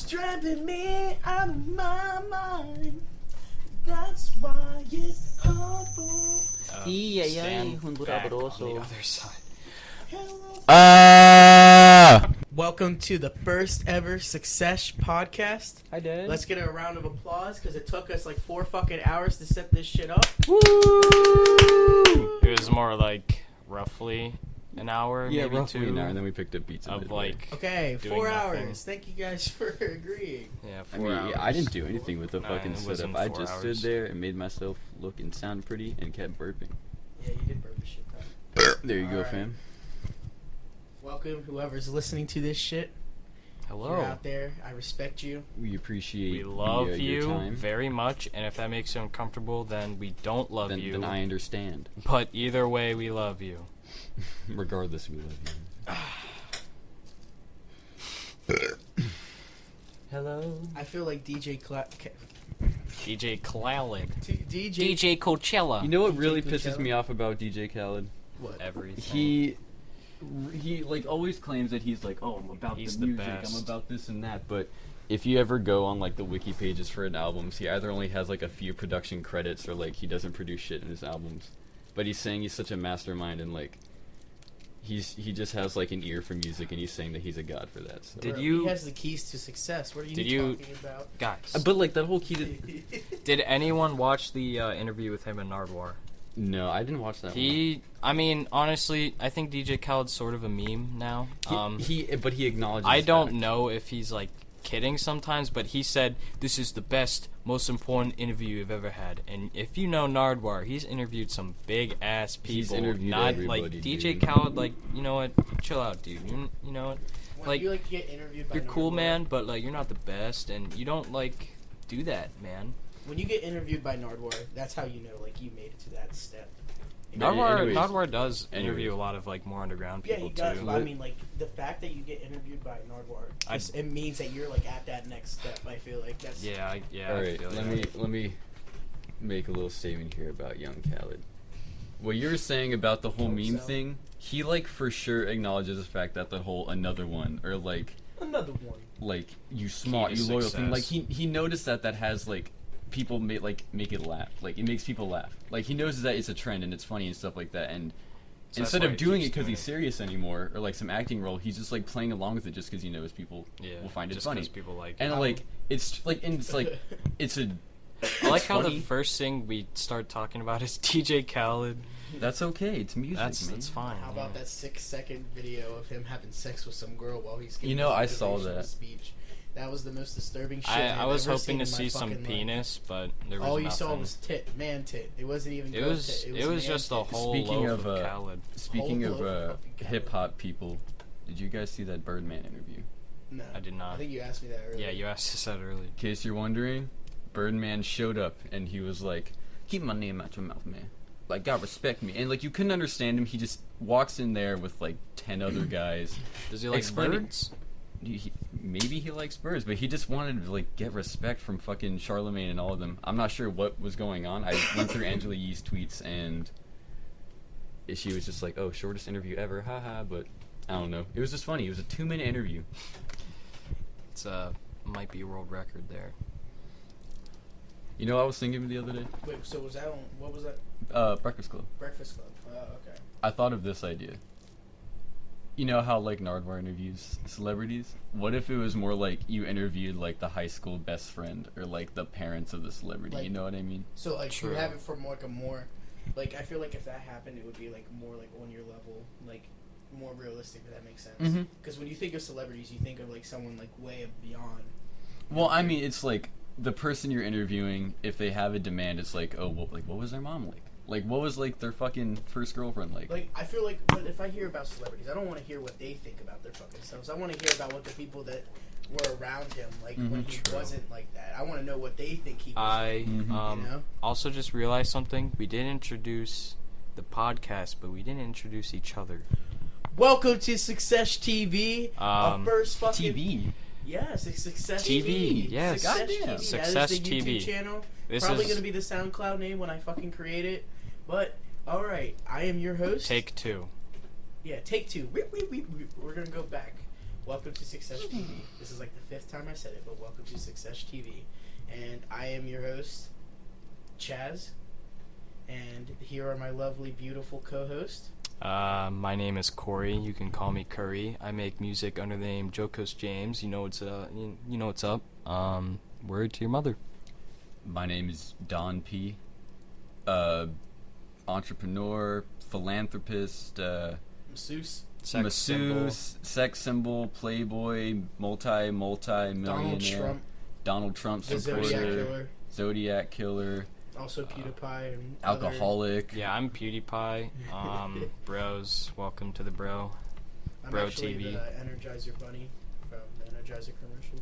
driving me out of my mind. That's why it's hard for. Welcome to the first ever Success podcast. Hi, Dad. Let's get a round of applause because it took us like 4 fucking hours to set this shit up. Woo! It was more like roughly an hour, Yeah, maybe roughly two. an hour, and then we picked up beats of like. Okay, doing 4 nothing. hours. Thank you guys for agreeing. Yeah, I 4 mean, hours. I didn't do anything with the No, fucking it setup. wasn't I 4 just hours. stood there and made myself look and sound pretty and kept burping. Yeah, you did burp a shit ton. There you go, Alright. fam. Welcome, whoever's listening to this shit. If Hello. you're out there, I respect you. We appreciate We love your you time. very much, and if that makes you uncomfortable, then we don't love you. Then I understand. But either way, we love you. Regardless, we love you. Hello. I feel like DJ DJ Khaled. DJ Coachella. You know what DJ really Coachella? pisses me off about DJ Khaled? What? Everything. He he like always claims that he's like, oh, I'm about He's the the music, best. I'm about this and that, but if you ever go on like the wiki pages for an albums, he either only has like a few production credits or like he doesn't produce shit in his albums. But he's saying he's such a mastermind and like he just has like an ear for music and he's saying that he's a god for that. So. Did Bro, you- He has the keys to success. What are you talking about? Guys, But like that whole key to did anyone watch the interview with him and Nardwar? no, I didn't watch that I mean, honestly, I think DJ Khaled's sort of a meme now. one. But he acknowledges. I don't that. know if he's like kidding sometimes, but he said this is the best, most important interview you've ever had. And if you know Nardwar, he's interviewed some big ass He's people. interviewed Not everybody, like DJ dude. Khaled. Like, you know what? Chill out, dude. You know what? When Like, you like get interviewed by You're cool, Nardwar- man, but like you're not the best, and you don't like do that, man. When you get interviewed by Nardwar, that's how you know like you made it to that step. But anyways- Nardwar does anyways. interview a lot of like more underground Yeah, people he does. too. But I mean, like the fact that you get interviewed by Nardwar, it means that you're like at that next step. I feel like that's Yeah, I All right, feel let me make a little statement here about young Khaled. What you're saying about the whole Hope meme so. thing, he like for sure acknowledges the fact that the whole another one or like another one. you smart, Key you to loyal thing. Like success. he noticed that has like people make it laugh. Like it makes people laugh. Like he knows that it's a trend and it's funny and stuff like that. And So that's instead why of he doing it keeps because doing he's it. serious anymore or like some acting role, he's just like playing along with it just because he knows people Yeah, will find it just funny. 'cause people like And it. like it's like it's a. I like it's how funny. the first thing we start talking about is DJ Khaled. That's okay. It's music, man. That's fine. How about yeah. that 6-second video of him having sex with some girl while he's giving You know, his I saw motivational that. speech? That was the most disturbing shit I was ever hoping seen to in my see some fucking life. penis, but there was All you nothing. saw was tit. It wasn't even. It girl was tit. it was man just a tit. whole Speaking loaf of, of Khaled. Speaking Whole of load of fucking Khaled. hip hop people, did you guys see that Birdman interview? No, I did not. I think you asked me that earlier. Yeah, you asked us that earlier. In case you're wondering, Birdman showed up and he was like, "Keep my name out your mouth, man. Like, God respect me." And like you couldn't understand him. He just walks in there with like 10 other guys. Does he like Explaining- birds? Maybe he likes birds, but he just wanted to like get respect from fucking Charlemagne and all of them. I'm not sure what was going on. I went through Angela Yee's tweets and she was just like, "Oh, shortest interview ever, haha." But I don't know. It was just funny. It was a 2-minute interview. It's might be a world record there. You know, what I was thinking the other day. Wait, so was that on? What was that? Breakfast Club. Breakfast Club. Oh, okay. I thought of this idea. You know how like Nardwar interviews celebrities? What if it was more like you interviewed like the high school best friend or like the parents of the celebrity? Like- You know what I mean? So like True. you have it from like a more, like I feel like if that happened, it would be like more like on your level, like more realistic. If that makes sense. Mhm. Because when you think of celebrities, you think of like someone like way beyond. Well, I mean, it's like the person you're interviewing. If they have a demand, it's like, oh, well, like what was their mom like? Like what was like their fucking first girlfriend like? Like I feel like, but if I hear about celebrities, I don't want to hear what they think about their fucking selves. I want to hear about what the people that were around him, like when he True. wasn't like that. I want to know what they think he was. I Mhm. you know? also just realized something. We did introduce the podcast, but we didn't introduce each other. Welcome to Success TV. Our Um, first fucking TV. Yes, it's Success TV, yes. Success Goddamn. TV. Success that is the TV. YouTube channel. This Probably is gonna be the SoundCloud name when I fucking create it. But all right, I am your host. take 2. Yeah, take 2. We're gonna go back. Welcome to Success TV. This is like the 5th time I said it, but welcome to Success TV. And I am your host, Chaz. And here are my lovely, beautiful co-hosts. My name is Corey. You can call me Curry. I make music under the name Jocose James. You know what's you know what's up. Word to your mother. My name is Don P. Entrepreneur, philanthropist, Masseuse. Sex symbol. masseuse, sex symbol, playboy, multi-millionaire. Donald Trump. Donald Trump The Zodiac supporter, Killer. Zodiac killer, Also PewDiePie and other- alcoholic. Yeah, I'm PewDiePie. Bros, welcome to the bro. I'm Bro actually TV. the Energizer Bunny from the Energizer commercials.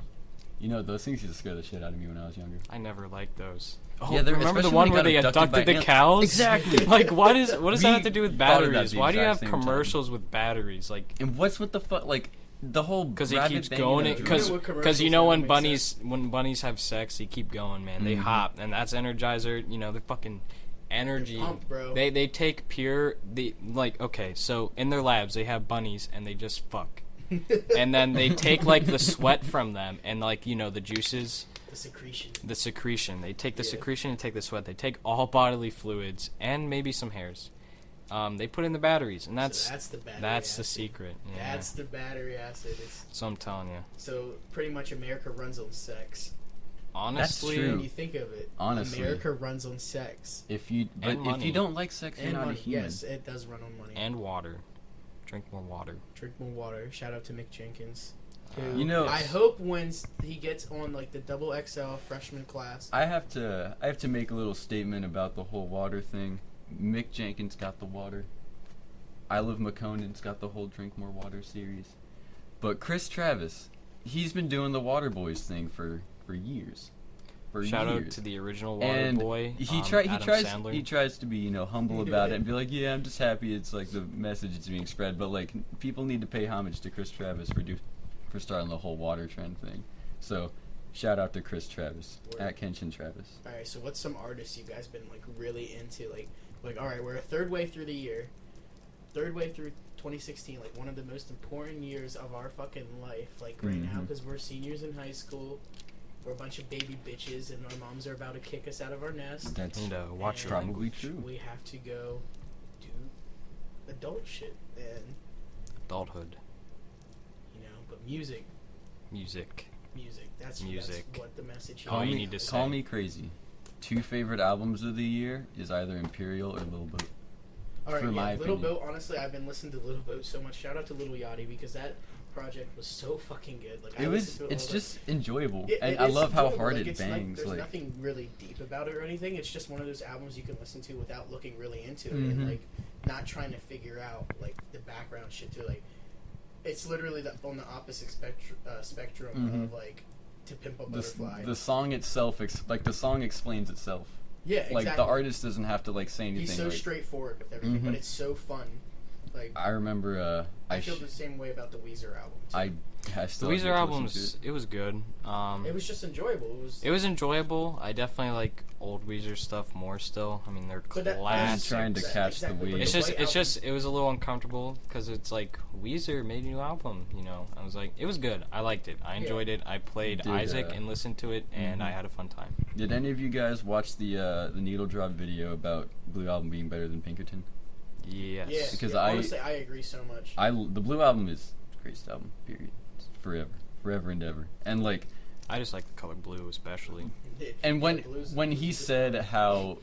You know, those things used to scare the shit out of me when I was younger. I never liked those. Oh, Yeah, they're- remember the especially one when where they they got abducted abducted by the ants. cows? Exactly. Like, what does that We have to do with thought of that batteries? the Why do you have exact same time. commercials with batteries? Like, And what's with the fuck, like, the whole because he rabbit keeps banging going. the Because Remember what because you commercials know don't when make bunnies have sex, they keep going, man. They Mhm. hop, and that's Energizer. You know, they're fucking energy. Pumped, bro. They take okay, so in their labs they have bunnies and they just fuck. And then they take like the sweat from them and like, you know, the juices. The secretion. They take the secretion and take the sweat. They take all bodily fluids and maybe some hairs. They put in the batteries, and that's the battery that's acid. the secret. Yeah. That's the battery acid. So I'm telling you. So pretty much America runs on sex. Honestly, That's true. When you think of it, Honestly. America runs on sex. If you don't like sex, you're not a human. Yes, it does run on money. And water. Drink more water. Drink more water. Shout out to Mick Jenkins. You know, I hope when he gets on like the double XL freshman class. I have to make a little statement about the whole water thing. Mick Jenkins got the water. I Love McConaughey's got the whole Drink More Water series. But Chris Travis, he's been doing the Water Boys thing for years. Shout out to the original Water Boy. He tries to be, you know, humble about it and be like, yeah, I'm just happy it's like the message is being spread, but like people need to pay homage to Chris Travis for starting the whole water trend thing. So, shout out to Chris Travis at Kenshin Travis. All right, so what's some artists you guys been like really into? Like all right, we're a third way through the year, third way through 2016, like one of the most important years of our fucking life, like right now, because we're seniors in high school. We're a bunch of baby bitches, and our moms are about to kick us out of our nest. That's watch your probably true. We have to go do adult shit and adulthood. You know, but music. That's what the message. Call me crazy. 2 favorite albums of the year is either Imperial or Lil Boat. All right, for my Lil opinion. Boat. Honestly, I've been listening to Lil Boat so much. Shout out to Lil Yachty because that project was so fucking good. Like it's just enjoyable, and I love how hard like, it bangs. There's nothing really deep about it or anything. It's just one of those albums you can listen to without looking really into it and like not trying to figure out like the background shit to like. It's literally on the opposite spectrum of like To Pimp a Butterfly. The song itself, the song explains itself. Yeah, exactly. Like the artist doesn't have to like say anything. He's so straightforward with everything, but it's so fun. Like I remember, I feel the same way about the Weezer album. Too. I still the Weezer albums. It was good. It was just enjoyable. It was enjoyable. I definitely like old Weezer stuff more still. I mean, they're classics. Trying to catch the wave. It was a little uncomfortable because it's like Weezer made a new album. You know, I was like, it was good. I liked it. I enjoyed it. I played Isaac and listened to it, and I had a fun time. Did any of you guys watch the Needle Drop video about Blue Album being better than Pinkerton? Yes. Yeah, because honestly, I agree so much. The Blue Album is the greatest album. Period. Forever and ever. And like, I just like the color blue especially. And when he said how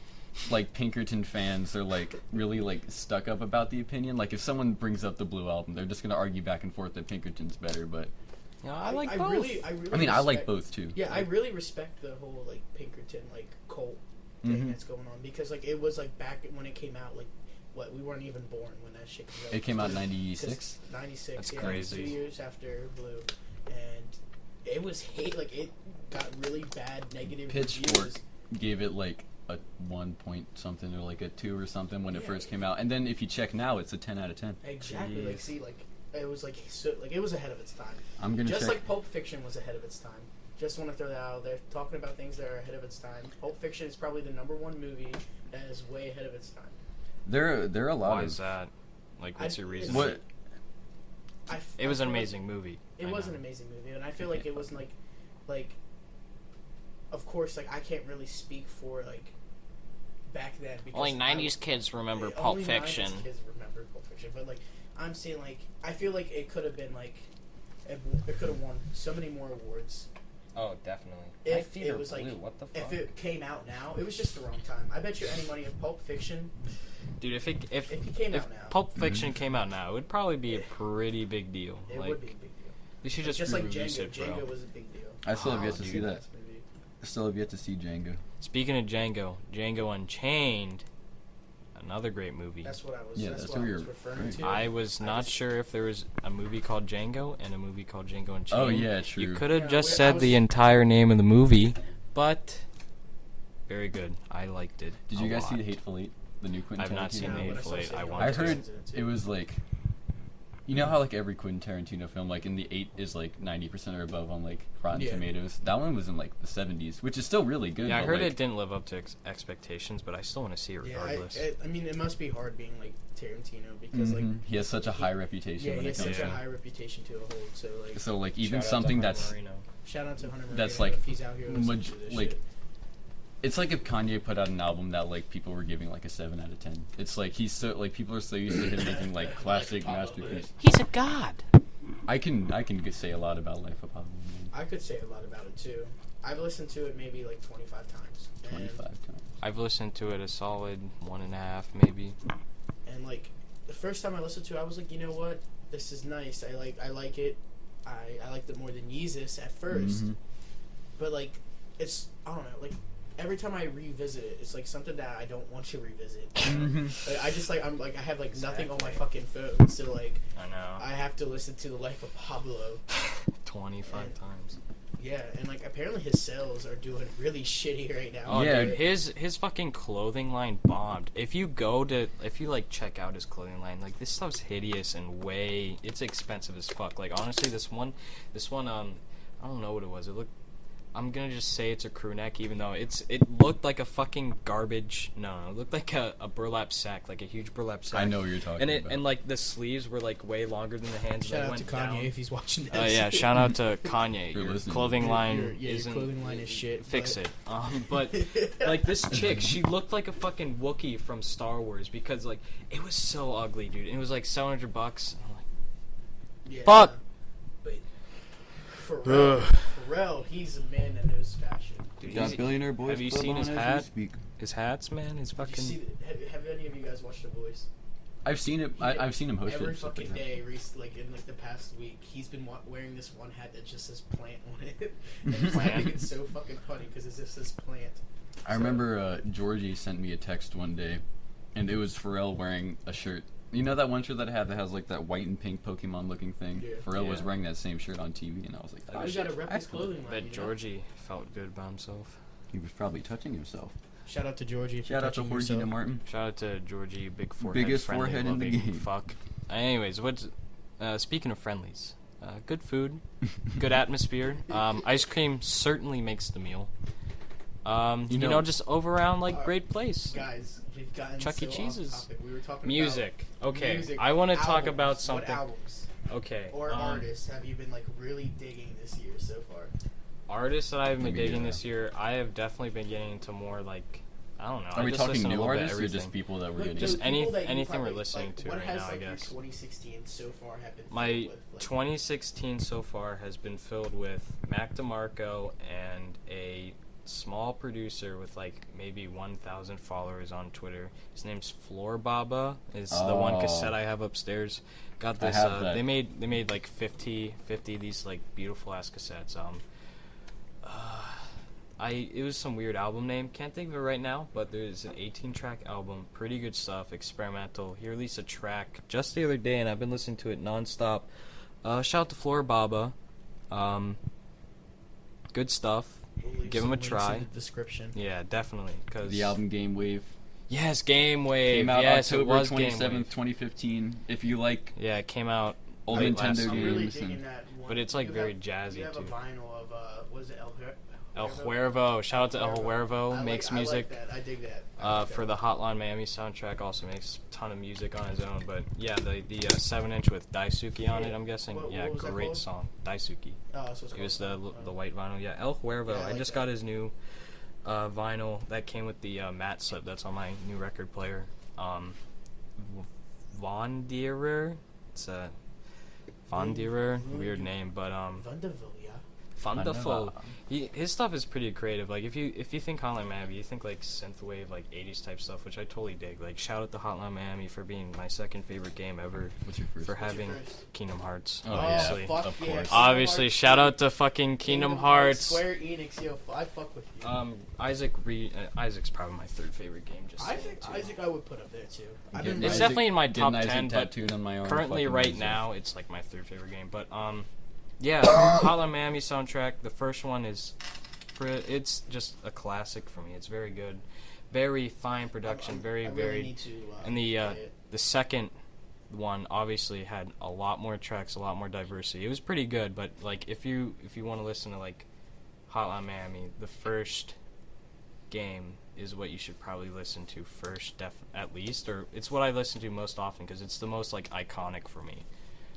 like Pinkerton fans are like really like stuck up about the opinion, like if someone brings up the Blue Album, they're just gonna argue back and forth that Pinkerton's better. But yeah, I like both. I like both too. Yeah, I really respect the whole like Pinkerton like cult thing that's going on because like it was like back when it came out like. What, we weren't even born when that shit came out. It came out in 96? 96, That's yeah, crazy. 2 years after Blue. And it was like, it got really bad negative Pitchfork reviews. gave it like a 1 point something or like a 2 or something when it first came out. And then if you check now, it's a 10 out of 10. Exactly. Jeez. Like, see, like, it was like, so, like, it was ahead of its time. I'm gonna Just check. like Pulp Fiction was ahead of its time. Just want to throw that out there. Talking about things that are ahead of its time. Pulp Fiction is probably the #1 movie that is way ahead of its time. There are a lot Why of... is that? Like, what's your reason? What? It was an amazing movie. It was an amazing movie, and I feel like it was like, of course, like I can't really speak for like back then because only '90s kids remember Pulp Fiction. Only '90s kids remember Pulp Fiction, but like I'm saying, like I feel like it could have been like it could have won so many more awards. Oh, definitely. If it was blue. like, What the fuck? if it came out now, it was just the wrong time. I bet you any money if Pulp Fiction. Dude, if it came out now, Pulp Fiction came out now, it would probably be a pretty big deal. It would be a big deal. They should just like re-release Django. it, bro. Django was a big deal. I still have yet to see that. I still have yet to see Django. Speaking of Django Unchained, another great movie. That's what I was. Yeah, that's that's what what I was you're referring to. I was not sure if there was a movie called Django and a movie called Django Unchained. Oh yeah, true. You could have Yeah, just I said was- the entire name of the movie, but very good. I liked it. Did you guys see the Hateful Eight, the new Quentin I've not Tarantino? seen the Yeah, Hateful when I Eight. saw I it, want I to. heard it was like, You know how like every Quentin Tarantino film, like in the 8 is like 90% or above on like Rotten Tomatoes. That one was in like the 70s, which is still really good. Yeah, I but, heard like, it didn't live up to expectations, but I still want to see it regardless. I mean, it must be hard being like Tarantino because like he has such a high reputation. Yeah, when he it has comes such to a high reputation to hold. So like even Shout out to something Hunter that's Marino. Shout out to Hunter Marino. that's like if he's out here listening to this like shit. it's like if Kanye put out an album that like people were giving like a 7 out of 10. It's like he's so like people are so used to him making like classic masterpieces. He's a god. I can say a lot about Life of Pablo. I could say a lot about it too. I've listened to it maybe like 25 times. 25 times. I've listened to it a solid 1.5 maybe. And like the first time I listened to it, I was like, you know what? This is nice. I like it. I liked it more than Yeezus at first. But like it's I don't know, like every time I revisit it, it's like something that I don't want to revisit. Like, I just like I'm like I have like nothing on my fucking phone, so like I know. I have to listen to The Life of Pablo 25 times. Yeah, and like apparently his sales are doing really shitty right now. Oh, Yeah. dude, his fucking clothing line bombed. If you like check out his clothing line, like this stuff's hideous and it's expensive as fuck. Like honestly, this one, I don't know what it was. I'm gonna just say it's a crew neck, even though it looked like a fucking garbage. No, it looked like a burlap sack, like a huge burlap sack. I know what you're talking about. And like the sleeves were like way longer than the hands. Shout out went to Kanye down. if he's watching this. Yeah, shout out to Kanye. You're Your listening. clothing line your isn't. clothing line is shit. Fix it. But like this chick, she looked like a fucking Wookiee from Star Wars because like it was so ugly, dude. And it was like $700. And I'm like, Yeah, fuck. But Pharrell, he's a man that knows fashion. dude, Got Billionaire Boys have you Club seen on his as we hat? speak. His hats, man. His Did you fucking. see have any of you guys watched The Voice? I've seen it. I've seen him host it. Every and stuff fucking like that. day, like in like the past week, he's been wearing this one hat that just says plant on it. And I think it's so fucking funny because it just says plant. I remember Georgie sent me a text one day, and it was Pharrell wearing a shirt. You know that one shirt that I have that has like that white and pink Pokemon looking thing? Yeah. Pharrell was Yeah. wearing that same shirt on TV, and I was like, Oh, you gotta rep his clothing line. Bet you know? Georgie felt good about himself. He was probably touching himself. Shout out to Georgie. if Shout you're out to touching Jorgina yourself. Martin. Shout out to Georgie, big forehead, Biggest friendly, forehead in the loving game. Fuck. Anyways, speaking of friendlies, good food, good atmosphere. Ice cream certainly makes the meal. You know, just over around like great place. Guys, we've gotten Chuck E. so Cheese's. off topic. We were talking Music. about Okay, music, I want to talk albums. about What something. albums Okay. or artists have you been like really digging this year so far? Artists that I've been Maybe, digging yeah. this year, I have definitely been getting into more like I don't know. Are I we just talking listen to a new little bit artists or everything. just people that we're Like, getting? Just the any- people that you anything we're probably, listening like, to what right has, now, I like, your guess. 2016 so far have been My filled with, like, 2016 so far has been filled with Mac DeMarco and a small producer with like maybe 1,000 followers on Twitter. His name's Floor Baba. Is the one cassette I have upstairs. Got this. have that. They made like 50 these like beautiful ass cassettes. It was some weird album name. Can't think of it right now, but there's an 18-track album. Pretty good stuff. Experimental. He released a track just the other day, and I've been listening to it nonstop. Shout out to Floor Baba. Good stuff. we'll leave give 'em some a links try. in the description. Yeah, definitely. Cause The album Game Wave Yes, Game Wave. came out Yes, it October was Game 27th, Wave. 2015. If you like Yeah, it came out old late Nintendo last I'm year. really games, digging and that one. But it's like You very have- jazzy You have too. a vinyl of what is it, El Huervo. Shout out to El Huervo. Makes music. I like that. I dig that. I like For that. the Hotline Miami soundtrack, also makes a ton of music on his own. But yeah, the 7-inch with Daisuke on it, I'm guessing. What Yeah, was that great called? song. Daisuke. Oh, so it's It was called- the white vinyl. Yeah, El Huervo. Yeah, I I like just that. got his new vinyl that came with the matte slip that's on my new record player. Von Deerer. It's a Von Deerer. Weird name, but Wonderful, yeah. Wonderful. His stuff is pretty creative. Like if you think Hotline Miami, you think like synthwave, like 80s type stuff, which I totally dig. Like shout out to Hotline Miami for being my second favorite game ever. what's your first? For What's your having first? Kingdom Hearts, Oh, obviously. fuck of yeah, course. Kingdom Obviously, Hearts, shout out to fucking Kingdom Hearts. Square Enix, yo, I fuck with you. Isaac's probably my third favorite game. Just saying, too. Isaac, I would put up there too. I've Getting been It's Isaac- definitely in my getting top Isaac 10, but tattooed on my arm. currently fucking right Isaac. now it's like my third favorite game. But yeah, Hotline Miami soundtrack. The first one is, it's just a classic for me. It's very good, very fine production, I very really varied. need to, And the play it. the second one obviously had a lot more tracks, a lot more diversity. It was pretty good, but like if you want to listen to like Hotline Miami, the first game is what you should probably listen to first, at least, or it's what I listen to most often because it's the most like iconic for me.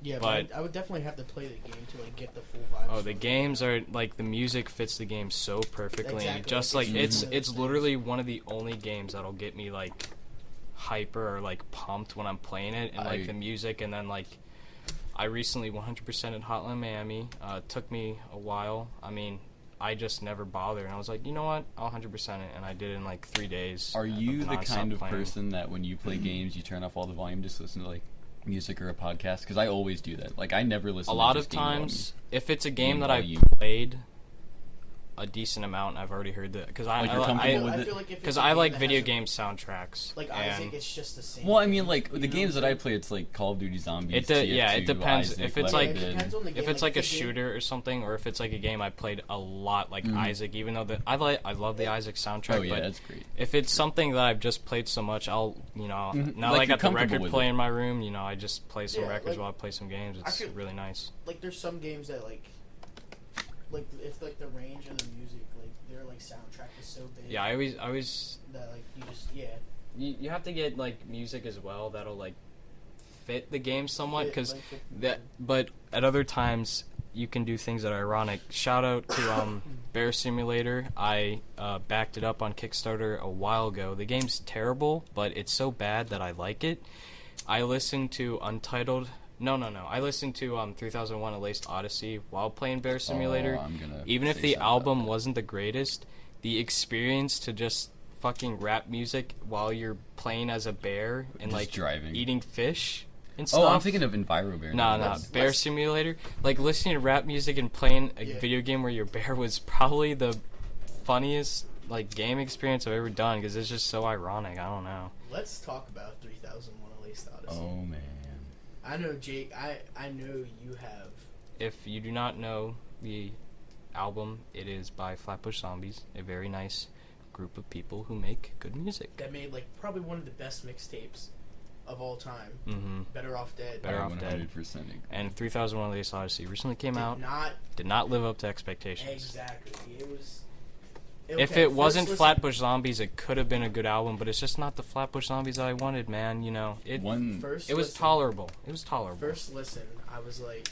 Yeah, but I would definitely have to play the game to like get the full vibes. Oh, the games are like the music fits the game so perfectly. Exactly. Just like it's literally one of the only games that'll get me like hyper or like pumped when I'm playing it, and like the music, and then like I recently 100%ed Hotline Miami. It took me a while. I mean, I just never bothered, and I was like, you know what, I'll 100% it, and I did it in like 3 days. Are you the kind of person that when you play games, you turn off all the volume, just listen to like music or a podcast? Because I always do that. Like, I never listen a to lot just of game times volume. If it's a game that I've played a decent amount, I've already heard that because I like video game soundtracks. Like Isaac, it's just the same. Well, I mean, like the games that I play, it's like Call of Duty Zombies. It depends. Isaac, if it's like if it's like a shooter or something, or if it's like a game I played a lot, like Isaac. Even though I love the Isaac soundtrack. Oh yeah, but that's great. If it's something that I've just played so much, I'll now like that I got the record player it. in my room, I just play some records like, while I play some games. It's really nice. Like there's some games that like if like the range of the music, like their like soundtrack is so big. Yeah, I always that like you just you have to get like music as well that'll like fit the game somewhat, because but at other times you can do things that are ironic. Shout out to Bear Simulator. I backed it up on Kickstarter a while ago. The game's terrible, but it's so bad that I like it. I listened to Untitled. No. I listened to 3001: A Laced Odyssey while playing Bear Simulator. Even if the album wasn't the greatest, the experience to just fucking rap music while you're playing as a bear and just like driving, eating fish and stuff. Oh, I'm thinking of EnviroBear. No, Bear Simulator. Like listening to rap music and playing a video game where your bear was probably the funniest like game experience I've ever done, because it's just so ironic. I don't know. Let's talk about 3001: A Laced Odyssey. Oh man. I know, Jake. I know you have. If you do not know the album, it is by Flatbush Zombies, a very nice group of people who make good music. That made like probably one of the best mixtapes of all time. Mm-hmm. Better Off Dead. Better Off Dead. 100%. And 3001: A Laced Odyssey recently came out. Did not live up to expectations. Exactly. It was. If it wasn't Flatbush Zombies, it could have been a good album, but it's just not the Flatbush Zombies I wanted, man. It was tolerable. It was tolerable. First listen, I was like,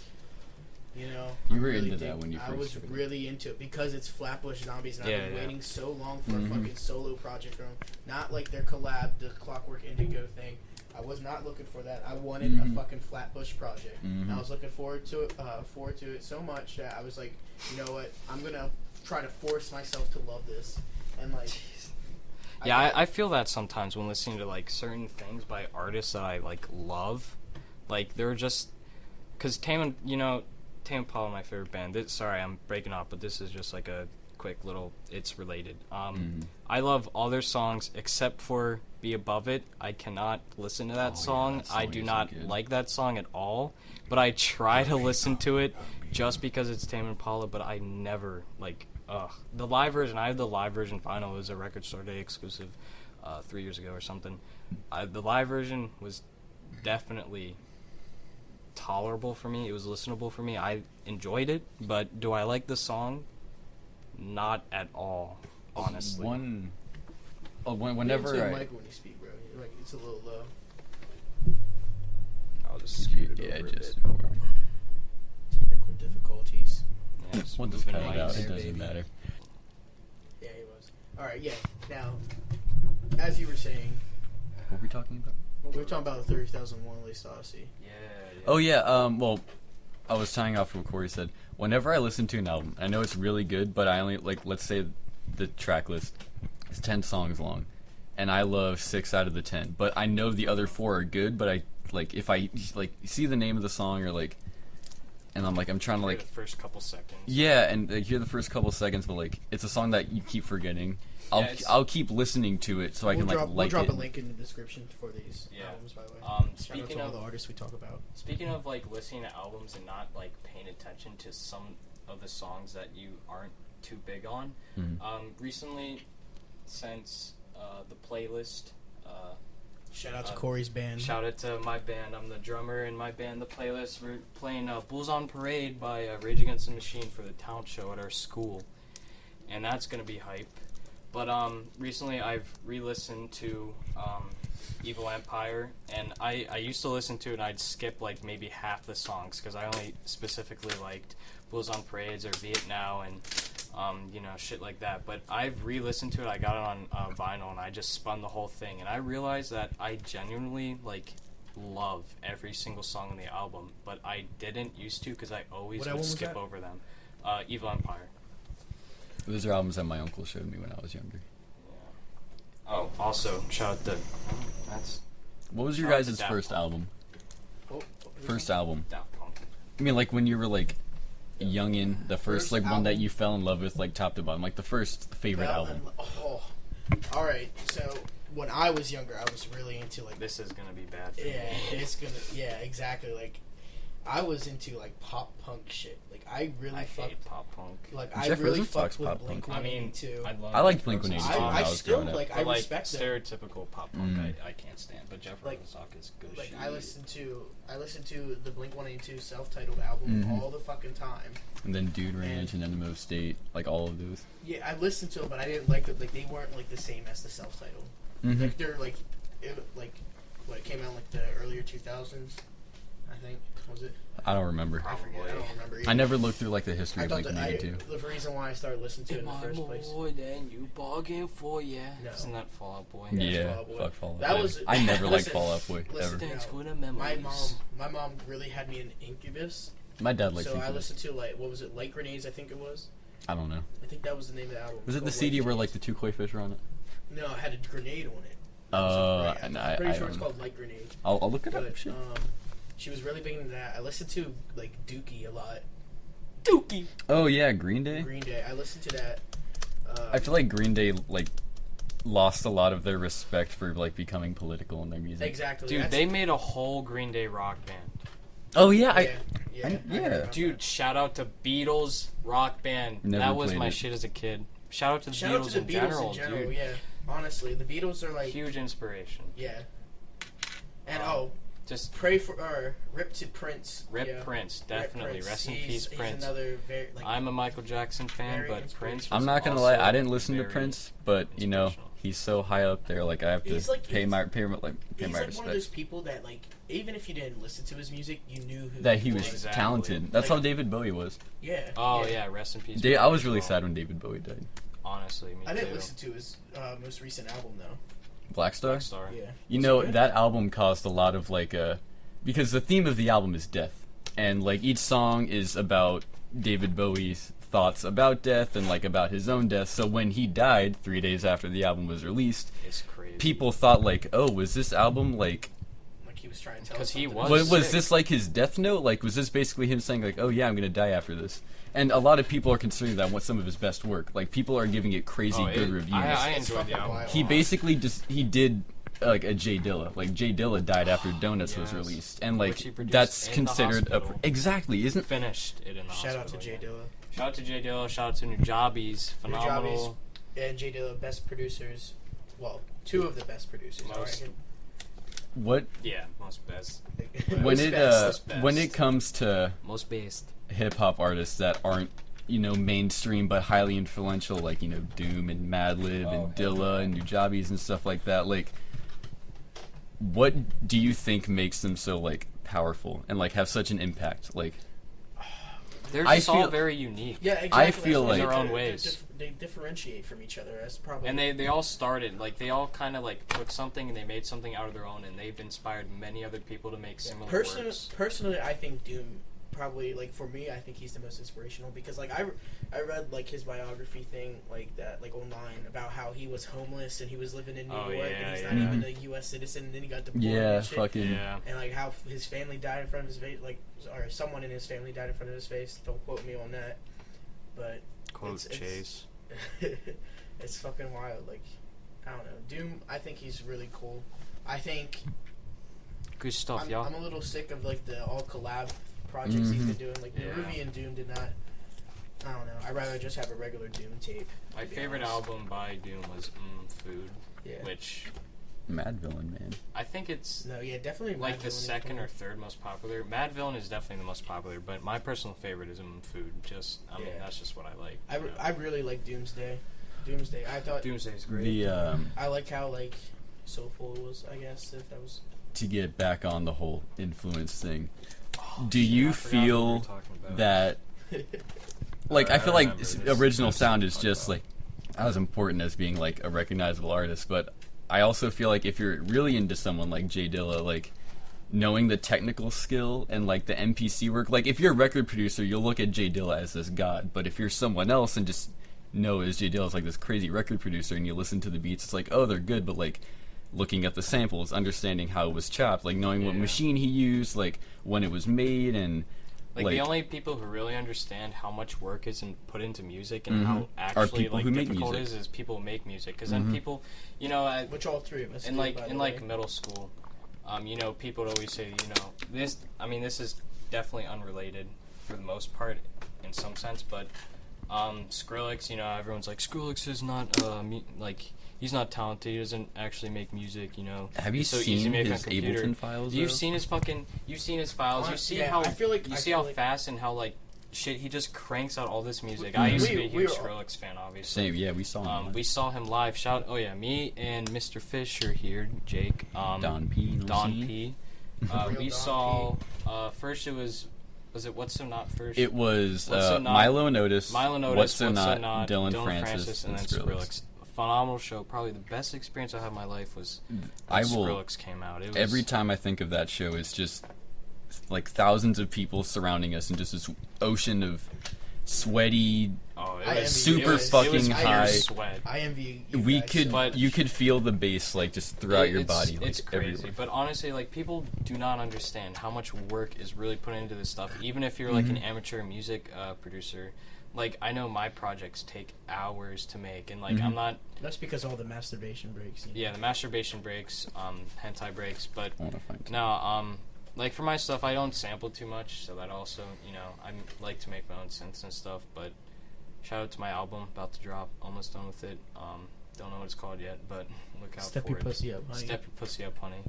you were into that when you first. I was really into it because it's Flatbush Zombies, and I've been waiting so long for a fucking solo project from them. Not like their collab, the Clockwork Indigo thing. I was not looking for that. I wanted a fucking Flatbush project. And I was looking forward to it so much that I was like, you know what? I'm gonna try to force myself to love this, and like. I feel that sometimes when listening to like certain things by artists that I like love, like they're just because Tame Impala, my favorite band. Sorry, I'm breaking off, but this is just like a quick little. It's related. I love all their songs except for "Be Above It." I cannot listen to that song. That song I do not like that song at all. But I try to listen to it just because it's Tame Impala. But I never like. The live version. I have the live version vinyl. It was a Record Store Day exclusive 3 years ago or something. The live version was definitely tolerable for me. It was listenable for me. I enjoyed it, but do I like the song? Not at all, honestly. Whenever I... mic when you speak, bro. Like, it's a little low. I'll just scoot it over a bit. Technical difficulties. We'll just cut it out. It doesn't matter. Yeah, he was. Alright, yeah. Now, as you were saying... What were we talking about? We were talking about the 3001: A Laced Odyssey. Yeah. Oh, yeah. Well, I was tying off what Corey said. Whenever I listen to an album, I know it's really good, but I only, like, let's say the track list is 10 songs long, and I love 6 out of the 10. But I know the other 4 are good, but I, like, if I, like, see the name of the song or, like, and I'm trying to like the first couple seconds. Yeah, and hear the first couple seconds, but like it's a song that you keep forgetting. I'll keep listening to it so I can like we'll drop it. a link in the description for these albums, by the way. Speaking of all the artists we talk about. Speaking of like listening to albums and not like paying attention to some of the songs that you aren't too big on. Recently, since the playlist Shout out to Corey's band. Shout out to my band. I'm the drummer in my band, The Playlist. We're playing Bulls on Parade by Rage Against the Machine for the talent show at our school. And that's going to be hype. But recently I've re-listened to Evil Empire, and I used to listen to it and I'd skip like maybe half the songs because I only specifically liked Bulls on Parades or Be It Now and shit like that. But I've re-listened to it. I got it on vinyl and I just spun the whole thing, and I realized that I genuinely like love every single song on the album, but I didn't used to because I always would skip over them. Evil Empire. Those are albums that my uncle showed me when I was younger. Yeah. Oh, also, shout out to... What was your guys' first album? First album. Daft Punk. I mean, like, when you were, like, youngin', the first like, one that you fell in love with, like, top to bottom. Like, the first favorite album. Oh. Alright, so... When I was younger, I was really into, like... This is gonna be bad for me. It's gonna... Yeah, exactly, like... I was into like pop punk shit. Like I hate pop punk. Like I really fucked with Blink-182. I liked Blink-182. I still like. I respect stereotypical pop punk. I can't stand, but Jeff Rosenstock is good. Like I listened to the Blink-182 self-titled album all the fucking time. And then Dude Ranch and Enema of State, like all of those. Yeah, I listened to them, but I didn't like it. Like they weren't like the same as the self-titled. Like they're like, it came out in, like the earlier 2000s. I think. Was it? I don't remember. I forget. I don't remember either. I never looked through like the history of Blink-182. The reason why I started listening to it in the first place. More than you bargain for, yeah. No. Isn't that Fall Out Boy? Yeah, fuck Fall Out Boy. I never liked Fall Out Boy ever. Thanks for the memories. My mom really had me in Incubus. My dad liked Incubus. So I listened to like what was it, Light Grenades? I think it was. I don't know. I think that was the name of the album. Was it the CD where like the two koi fish were on it? No, it had a grenade on it. I'm pretty sure it's called Light Grenade. I'll look it up. Shit. She was really big into that. I listened to like Dookie a lot. Dookie. Oh yeah, Green Day. Green Day. I listened to that. I feel like Green Day like lost a lot of their respect for like becoming political in their music. Exactly. Dude, they made a whole Green Day rock band. Oh yeah, yeah. Dude, shout out to Beatles rock band. That was my shit as a kid. Shout out to the Beatles in general, dude. Yeah. Honestly, the Beatles are like huge inspiration. Yeah. And just pray for rip to Prince. Prince, definitely. Prince. Rest in peace, Prince. He's another very, like, I'm a Michael Jackson fan, but Prince. I'm not gonna lie, I didn't listen to Prince, but you know he's so high up there. Like I have to pay my respect. He's like one of those people that like even if you didn't listen to his music, you knew that he was talented. That's how David Bowie was. Yeah. Oh yeah, rest in peace. I was really sad when David Bowie died. Honestly, me too. I didn't listen to his most recent album though. Black Star? Yeah. You know, that album caused a lot of like because the theme of the album is death, and like each song is about David Bowie's thoughts about death and like about his own death. So when he died 3 days after the album was released, it's crazy. People thought like, oh, was this album like he was trying to tell because he was this like his death note? Like was this basically him saying like, oh yeah, I'm gonna die after this? And a lot of people are considering that some of his best work. Like people are giving it crazy good reviews. I enjoyed the album. He basically he did like a Jay Dilla. Like Jay Dilla died after Donuts was released, and like that's considered exactly isn't finished it in the Shout out to Jay Dilla. Shout out to Jay Dilla. Shout out to Nujabes. Phenomenal. And Jay Dilla, best producers. Well, two of the best producers. What? Yeah, most best. When it comes to most best hip hop artists that aren't mainstream but highly influential, like Doom and Madlib and Dilla and Nujabes and stuff like that, like what do you think makes them so like powerful and like have such an impact? Like they're just all very unique. Yeah, exactly. I feel like in their own ways. They differentiate from each other. That's probably. And they all started like they all kind of like took something and they made something out of their own, and they've inspired many other people to make similar works. Personally, I think Doom probably like for me, I think he's the most inspirational because like I read like his biography thing like that like online about how he was homeless and he was living in New York and he's not even a U.S. citizen and then he got deported and shit. And like how his family died in front of his face, like or someone in his family died in front of his face. Don't quote me on that, but quote Chase. It's fucking wild. Like I don't know, Doom. I think he's really cool. I think good stuff, y'all. I'm a little sick of like the all collab projects he's been doing. Like Ruby and Doom did not. I don't know. I'd rather just have a regular Doom tape. My favorite album by Doom was Food, which Madvillain, man. I think it's definitely like Mad the Villain second or third most popular. Madvillain is definitely the most popular, but my personal favorite is Food. I mean, that's just what I like. I really like Doomsday. I thought Doomsday is great. I like how like soulful it was. I guess if that was to get back on the whole influence thing. Do you feel that? Like, I feel like original sound is just like as important as being like a recognizable artist, but I also feel like if you're really into someone like Jay Dilla, like knowing the technical skill and like the MPC work, like if you're a record producer, you'll look at Jay Dilla as this god, but if you're someone else and just know as Jay Dilla is like this crazy record producer and you listen to the beats, it's like, oh, they're good, but like looking at the samples, understanding how it was chopped, like knowing what machine he used, like when it was made, and like the only people who really understand how much work is put into music and how actually like difficult it is people who make music. Because then people, you know, which all three of us in like middle school, you know, people would always say, you know, this. I mean, this is definitely unrelated for the most part in some sense, but Skrillex, you know, everyone's like Skrillex is not like. He's not talented. He doesn't actually make music, you know. Have you seen his Ableton files? You've seen his files. You see how how fast and how like shit he just cranks out all this music. I used to be a huge Skrillex fan, obviously. Same, yeah, we saw him. We saw him live. Me and Mr. Fish are here. Jake. Don P. We saw. First it was it What's So Not first? It was Milo and Otis. What's So Not, Dylan Francis, and then Skrillex. Phenomenal show. Probably the best experience I had in my life was when Skrillex came out. Every time I think of that show, it's just like thousands of people surrounding us and just this ocean of sweaty, super fucking high. I envy you. You could feel the bass like just throughout your body. Like, it's crazy, everywhere. But honestly, like people do not understand how much work is really put into this stuff. Even if you're like an amateur music producer. Like, I know my projects take hours to make, and, like, I'm not... That's because all the masturbation breaks. You know? Yeah, the masturbation breaks, hentai breaks, but... like, for my stuff, I don't sample too much, so that also, you know, I like to make my own synths and stuff, but shout out to my album, about to drop, almost done with it. Don't know what it's called yet, but look out Step for your it. Pussy Up, honey. Step your pussy up, honey.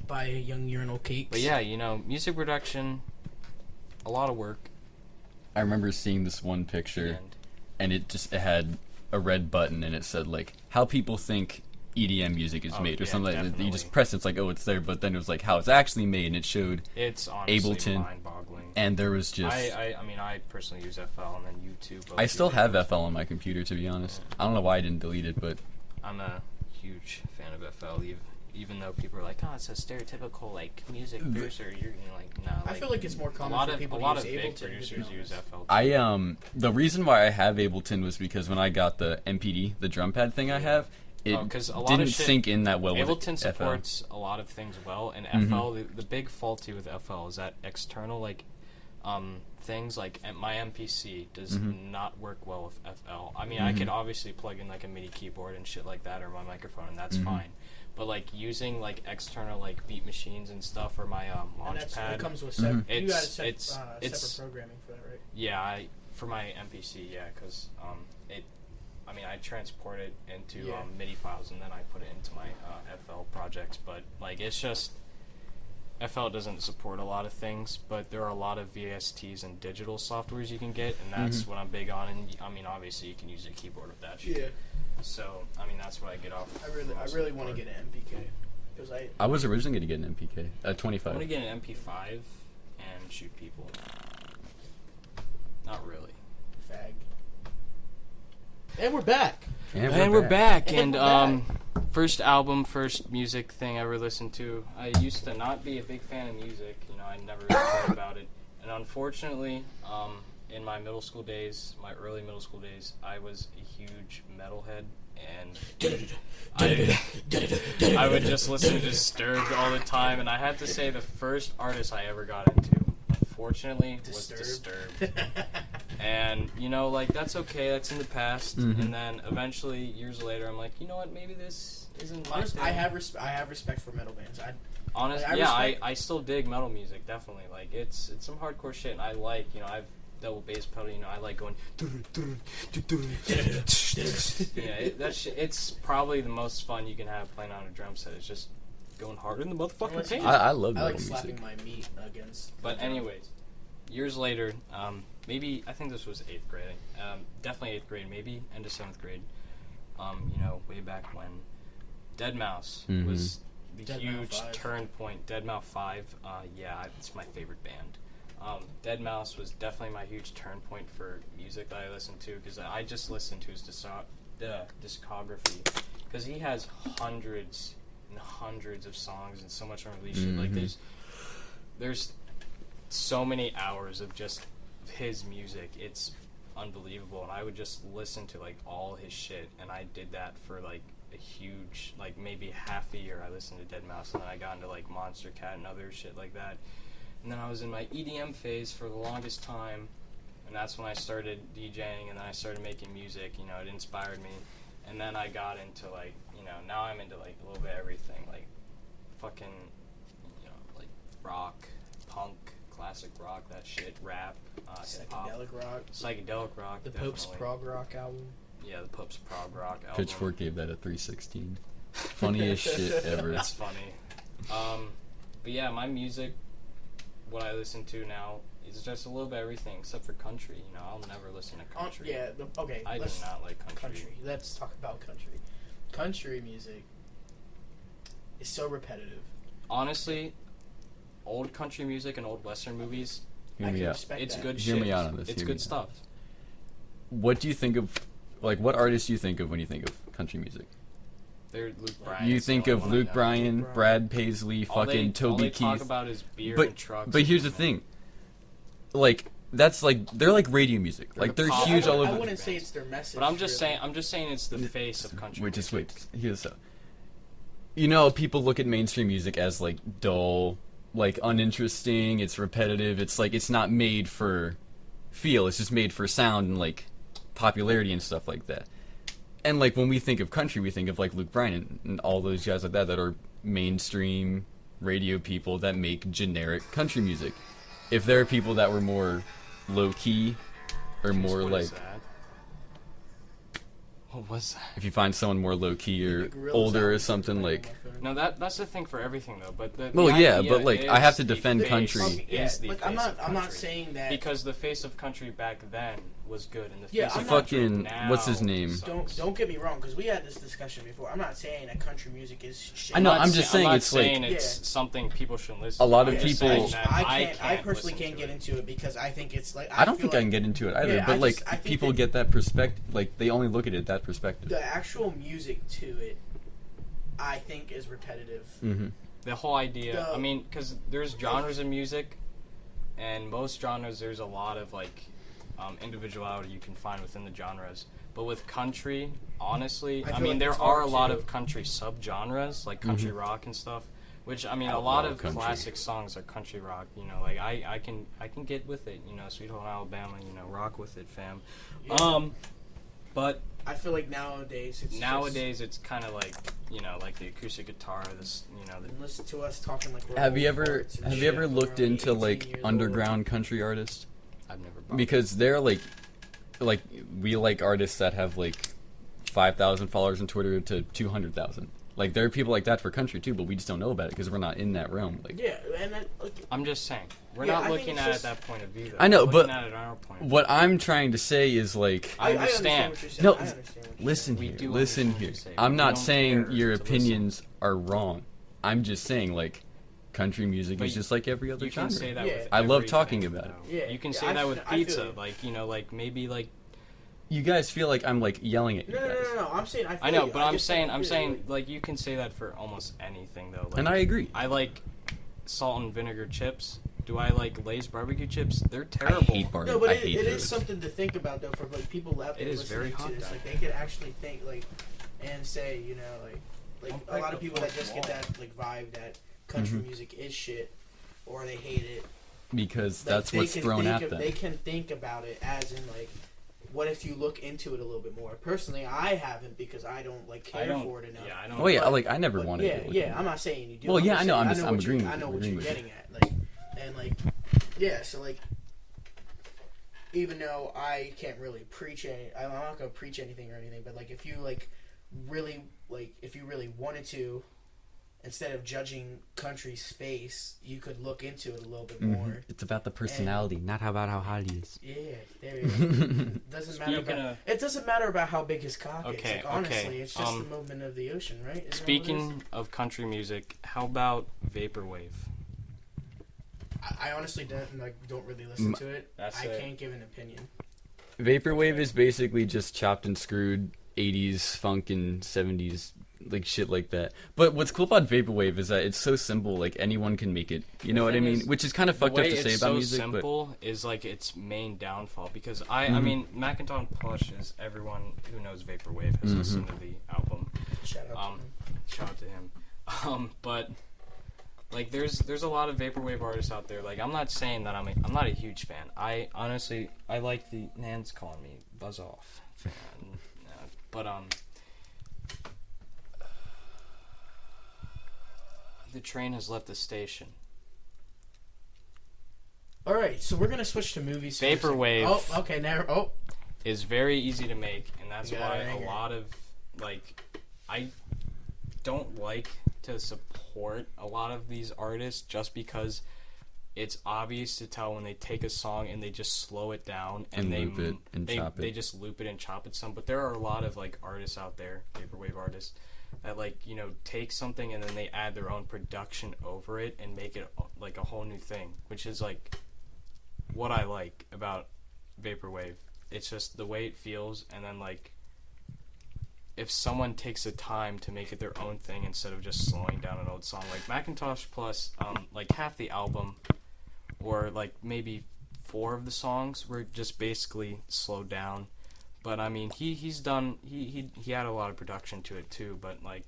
Buy a Young Urinal Cakes. But yeah, you know, music production, a lot of work. I remember seeing this one picture, and it had a red button, and it said, like, how people think EDM music is made, or something like that. You just press it, it's like, oh, it's there, but then it was like, how it's actually made, and it showed it's honestly Ableton, mind-boggling. and there was just... I mean, I personally use FL, and then YouTube. I still have FL on my computer, to be honest. I don't know why I didn't delete it, but... I'm a huge fan of FL, even though people are like, oh, it's a stereotypical, like, music producer, you're like, no. Like, I feel like it's more common for people to use Ableton. A lot of big producers use FL, too. The reason why I have Ableton was because when I got the MPD, the drum pad thing I have, it didn't sink in that well with Ableton supports a lot of things well, and FL, the big faulty with FL is that external, like, things like my MPC does not work well with FL. I mean, I could obviously plug in, like, a MIDI keyboard and shit like that, or my microphone, and that's fine. But like using like external like beat machines and stuff or my launchpad, it comes with separate. You got separate programming for that, right? Yeah, for my MPC, yeah, because I mean, I transport it into MIDI files and then I put it into my FL projects. But like, it's just FL doesn't support a lot of things, but there are a lot of VSTs and digital softwares you can get, and that's what I'm big on. And I mean, obviously, you can use a keyboard with that shit. Yeah. So, I mean, that's what I get off. I really want to get an MPK. Because I was originally going to get an MPK, 25. I want to get an MP5 and shoot people. Not really. Fag. And we're back. And we're back. And first album, first music thing I ever listened to. I used to not be a big fan of music. You know, I never cared about it. And unfortunately, in my middle school days, my early middle school days, I was a huge metalhead, and I would just listen to Disturbed all the time, and I had to say the first artist I ever got into, unfortunately, was Disturbed. And, you know, like, that's okay, that's in the past, and then eventually, years later, I'm like, you know what, maybe this isn't my thing. I have respect for metal bands. Honestly, I still dig metal music, definitely. Like, it's some hardcore shit, and I like, you know, double bass pedal. You know, I like going. It's probably the most fun you can have playing on a drum set. It's just going harder than the motherfucking pain. I love that. I like music. slapping my meat against. But anyways, years later, maybe I think this was 8th grade. Definitely 8th grade, maybe end of 7th grade. You know, way back when Deadmau5 was the huge turn point. Deadmau5 5, it's my favorite band. Deadmau5 was definitely my huge turn point for music that I listened to, because I just listened to his discography, because he has hundreds and hundreds of songs and so much unreleased shit. Like there's so many hours of just his music. It's unbelievable, and I would just listen to like all his shit, and I did that for like a huge, like maybe half a year. I listened to Deadmau5, and then I got into like Monster Cat and other shit like that, and then I was in my EDM phase for the longest time, and that's when I started DJing, and then I started making music. You know, it inspired me, and then I got into like, you know, now I'm into like a little bit of everything, like fucking, you know, like rock, punk, classic rock, that shit, rap, psychedelic rock, the definitely. Pope's prog rock album. Yeah, the Pope's prog rock album. Pitchfork gave that a 316. Funniest shit ever. That's funny. But yeah, my music, what I listen to now, is just a little bit of everything except for country. You know, I'll never listen to country. I do not like country. Let's talk about country. Country music is so repetitive. Honestly, old country music and old western movies, Hear me out. it's that. good Hear shit. me out on this. It's Hear good me stuff. What do you think of, like, what artists do you think of when you think of country music? They're Luke Bryan. You think of Luke Bryan, Brad Paisley, fucking Toby all they Keith. talk about is beer and trucks. But here's the thing. Like, that's like, they're like radio music. Like, they're huge all over. I wouldn't say it's their message. But I'm just saying it's the face of country music. Wait, here's so. You know, people look at mainstream music as like dull, like uninteresting, it's repetitive, it's like it's not made for feel, it's just made for sound and like popularity and stuff like that. And like when we think of country, we think of like Luke Bryan and all those guys like that are mainstream radio people that make generic country music. If there are people that were more low key or more What like is that? What was that? if you find someone more low key or older or something like. No, that's the thing for everything though. But the Well, yeah, idea but like is I have to the defend face country. is the like, face I'm not of country. saying that because the face of country back then was good, and the Yeah, face I'm of not- country Fucking now what's his name? sucks. don't get me wrong, because we had this discussion before. I'm not saying that country music is shit. I know, not I'm just saying I'm not it's like- saying it's Yeah. something people shouldn't listen. A lot to. of I'm just people- saying that I personally listen can't to get it. into it because I think it's like I don't feel think I like can get into it either, Yeah, but I like think people that- get that perspective, like they only look at it that perspective. the actual music to it, I think, is repetitive. Mm-hmm. The whole idea. The- I mean, because there's genres of music, and most genres there's a lot of like individuality you can find within the genres. But with country, honestly, I I feel mean like there it's are a hard lot to- of country subgenres like country rock and stuff. Which I mean, a Outlaw lot of country. classic songs are country rock. You know, like I can get with it. You know, Sweet Home Alabama. You know, rock with it, fam. Yeah. But I feel like nowadays it's kind of like, you know, like the acoustic guitar. This, you know, and listen to us talking like we're Have old you ever farts and have shit you ever when looked we're only into 18 like years underground country artists? I've never bothered. Because they're like we like artists that have like 5,000 followers on Twitter to 200,000. Like there are people like that for country too, but we just don't know about it because we're not in that realm. Like Yeah, and then, like, I'm just saying, we're Yeah, not I think looking it's at just- it that point of view. Though. I know, We're but looking at it our point of view. what I'm trying to say is like I understand. what you're saying. No, I understand what you're listen saying. We here. do Listen understand what here. you're saying. I'm We not don't saying care your to listen. opinions are wrong. I'm just saying like country music But is just like every other You genre. can say that Yeah. with I love everything, talking about it. though. Yeah, You can yeah, say I that feel- with I feel pizza. you. Like, you know, like maybe like You guys feel like I'm like yelling at you No, guys. no. I'm saying I feel I know, you. but I I'm just saying feel you. like you can say that for almost anything though. Like, And I agree. I like salt and vinegar chips. Do I like Lay's barbecue chips? They're I terrible. hate barbecue. No, but I it hate is those. something to think about though for like people out there It is listening very to hot this. down Like they could actually think like and say, you know, like Don't a break lot of the people that fourth just get wall. that like vibe that country Mhm. music is shit or they hate it. Because Like, that's they what's can thrown think at of- them. They can think about it as in like, what if you look into it a little bit more? Personally, I haven't because I don't like I care don't. for it enough. Yeah, I don't. Oh yeah, But- like I never But wanted yeah, to. Look yeah. into I'm it. not saying you do. Well, yeah, just I know, saying- I'm just- I'm what you- agreeing I with know you, what you're agreeing with getting at, like, and like, yeah. So like, even though I can't really preach I'm not gonna preach anything or anything, but like if you really wanted to, instead of judging country's face, you could look into it a little bit more. It's about the personality, not about how hot he is. Yeah, there you go. It doesn't matter about how big his cock is. Like, honestly, it's just the movement of the ocean, right? Isn't speaking of country music, how about vaporwave? I honestly don't really listen to it. Can't give an opinion. Vaporwave is basically just chopped and screwed 80s funk and 70s like shit like that. But what's cool about vaporwave is that it's so simple, like anyone can make it. You know what I mean? Which is kind of fucked up to say about music. The way it's so simple is like its main downfall, because I mean, Macintosh Plush is everyone who knows vaporwave has listened to the album. Shout out to him. But like there's a lot of vaporwave artists out there. Like I'm not saying that I'm not a huge fan. I honestly like the Nan's calling me Buzz Off fan. But the train has left the station. All right, so we're gonna switch to movies. Vaporwave. Oh, okay. Now, is very easy to make, and that's why a lot of I don't like to support a lot of these artists just because it's obvious to tell when they take a song and they just slow it down and they loop it and chop it. They just loop it and chop it some. But there are a lot of like artists out there, vaporwave artists, that take something and then they add their own production over it and make it like a whole new thing, which is like what I like about vaporwave. It's just the way it feels, and then like if someone takes the time to make it their own thing instead of just slowing down an old song, like Macintosh Plus, like half the album or like maybe 4 of the songs were just basically slowed down. But I mean, he had a lot of production to it too. But like,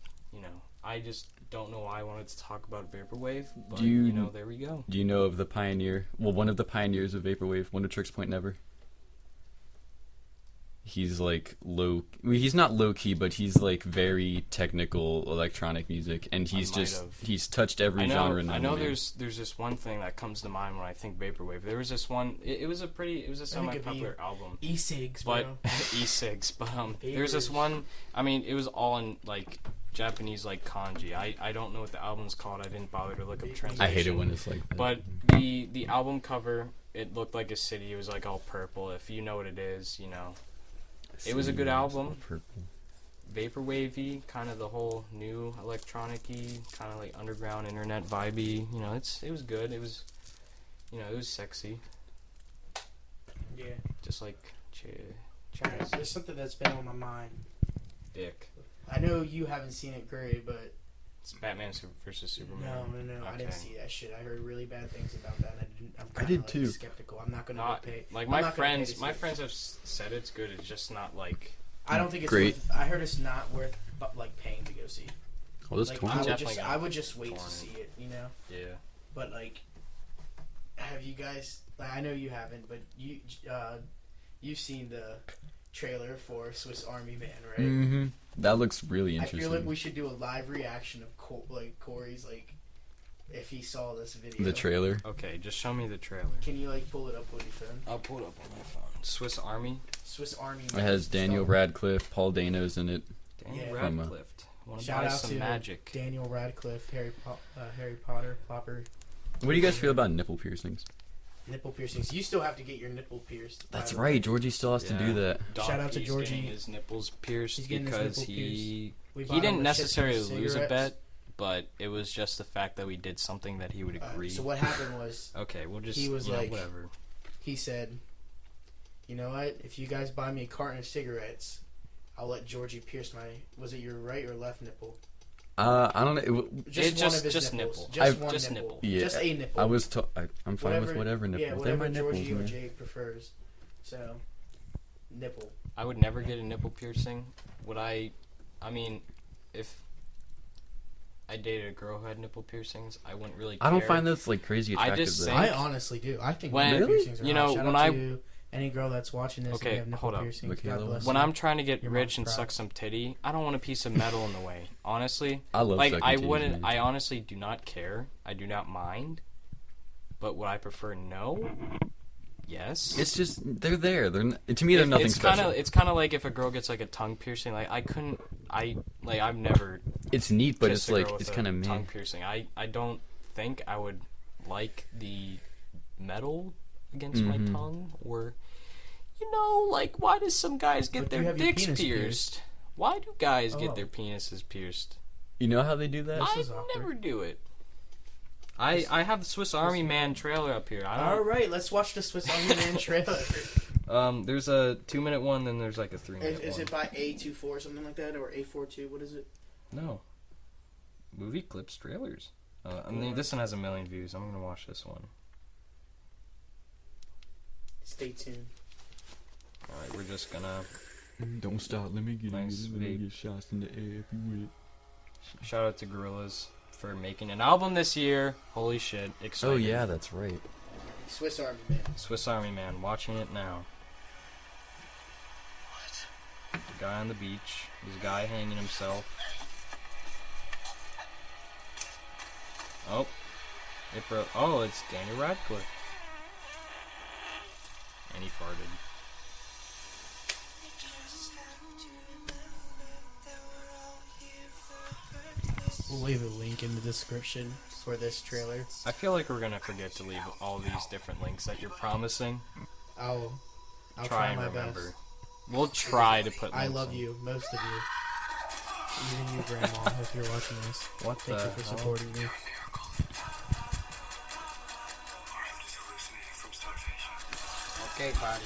I just don't know why I wanted to talk about vaporwave. But there we go. Do you know of the pioneer? Well, one of the pioneers of vaporwave, one of Tricks Point Never. He's like he's not low key, but he's like very technical electronic music, and he's touched every genre. I know there's this one thing that comes to mind when I think vaporwave. There was this one. It was a semi-popular album. E-cigs, but e-cigs. But there's this one. I mean, it was all in like Japanese like kanji. I don't know what the album's called. I didn't bother to look up translation. I hate it when it's like that. But the album cover, it looked like a city. It was like all purple. If you know what it is, It was a good album. Vaporwavy, kind of the whole new electronic-y, kind of like underground internet vibey. It was good. It was, it was sexy. Yeah. Just like Chaz, there's something that's been on my mind. Dick. I know you haven't seen it, Gray, but it's Batman vs Superman. No. Okay. I didn't see that shit. I heard really bad things about that. I did too. Skeptical. I'm not gonna pay. Like my friends have said it's good. It's just not like. I don't think it's great. I heard it's not worth like paying to go see. Well, this I would just wait to see it. Yeah. But like, have you guys? Like, I know you haven't, but you've seen the trailer for Swiss Army Man, right? Mm-hmm. That looks really interesting. I feel like we should do a live reaction of Corey's if he saw this video. The trailer? Okay, just show me the trailer. Can you pull it up on your phone? I'll pull it up on my phone. Swiss Army Man. It has Daniel Radcliffe, Paul Dano's in it. Daniel Radcliffe. Shout out to magic. Daniel Radcliffe, Harry Potter, Plopper. What do you guys feel about nipple piercings? Nipple piercings. You still have to get your nipple pierced. That's right. Georgie still has to do that. Shout out to Georgie. Getting his nipples pierced because he didn't necessarily lose a bet, but it was just the fact that we did something that he would agree. So what happened was... Okay, we'll just... He was whatever. He said, you know what? If you guys buy me a carton of cigarettes, I'll let Georgie pierce my... Was it your right or left nipple? I don't know. Just nipple. Just nipple. Yeah. Just a nipple. I was I'm fine with whatever nipple. Yeah, whatever Georgie or Jake prefers. So, nipple. I would never get a nipple piercing. I mean, if I dated a girl who had nipple piercings, I wouldn't really care. I don't find those crazy attractive. I honestly do. I think nipple piercings are hot. Shout out to any girl that's watching this and have nipple piercings. God bless when you. I'm trying to get rich and suck some titty, I don't want a piece of metal in the way. Honestly, I love sucking titties, man. I honestly do not care. I do not mind. But would I prefer no? Yes. It's just they're there. To me, they're nothing special. It's kind of like if a girl gets like a tongue piercing. Like I've never. It's neat, but kissed it's a girl like with it's a kind of meh. tongue piercing. I don't think I would like the metal against my tongue, or like why do some guys get their dicks pierced? Why do guys get their penises pierced? You know how they do that? I never do it. I have the Swiss Army Man trailer up here. All right, let's watch the Swiss Army Man trailer. There's a 2-minute one, then there's like a 3-minute one. Is it by A24 or something like that, or A42? What is it? No. Movie clips trailers. I mean, this one has 1 million views. I'm gonna watch this one. Stay tuned. All right, we're just gonna. Don't stop. Let me get Nice in. Let me vape. get shots in the air if you will. Shout out to Gorillaz for making an album this year. Holy shit! Exciting. Oh yeah, that's right. Swiss Army Man. Swiss Army Man. Watching it now. The guy on the beach. This guy hanging himself. Oh, it broke. Oh, it's Daniel Radcliffe. And he farted. We'll leave a link in the description for this trailer. I feel like we're gonna forget to leave all these different links that you're promising. I'll try and my remember. best. We'll try to put. I links love in. you, most of you. Even you, Grandma, if you're watching this. What Thank the you for hell? supporting me. Okay, buddy.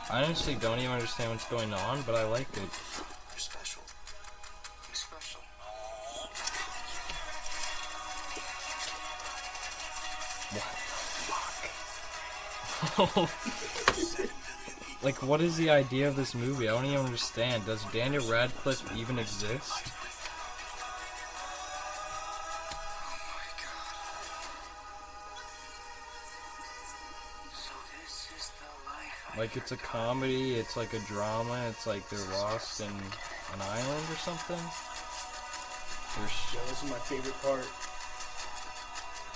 I honestly don't even understand what's going on, but I like it. You're special. You're special. Like, what is the idea of this movie? I don't even understand. Does Daniel Radcliffe even exist? Like, it's a comedy, it's like a drama, it's like they're lost in an island or something. Yo, this is my favorite part.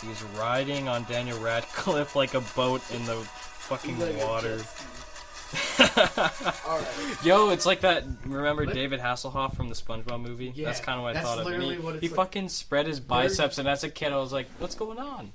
He's riding on Daniel Radcliffe like a boat in the fucking water. Alright. Yo, it's like that. Remember David Hasselhoff from the SpongeBob movie? Yeah, that's kind of what I that's thought of. literally And what it's he like. fucking spread his biceps, and as a kid, I was like, "What's going on?"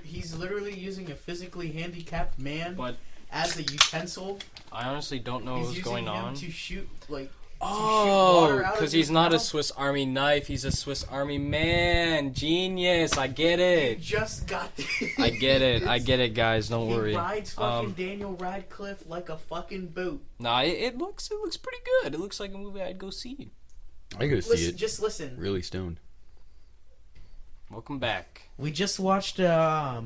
He's literally using a physically handicapped man But as a utensil. I honestly don't know He's what's using going him on. to shoot, like, Oh, water out of because his he's not a mouth. Swiss Army knife. He's a Swiss Army man. Genius. I get You it. just got this. I get it. I get it, guys. Don't He worry. rides fucking Daniel Radcliffe like a fucking boat. Nah, it looks pretty good. It looks like a movie I'd go see. I go see Listen, it. just listen. Really stoned. Welcome back. We just watched a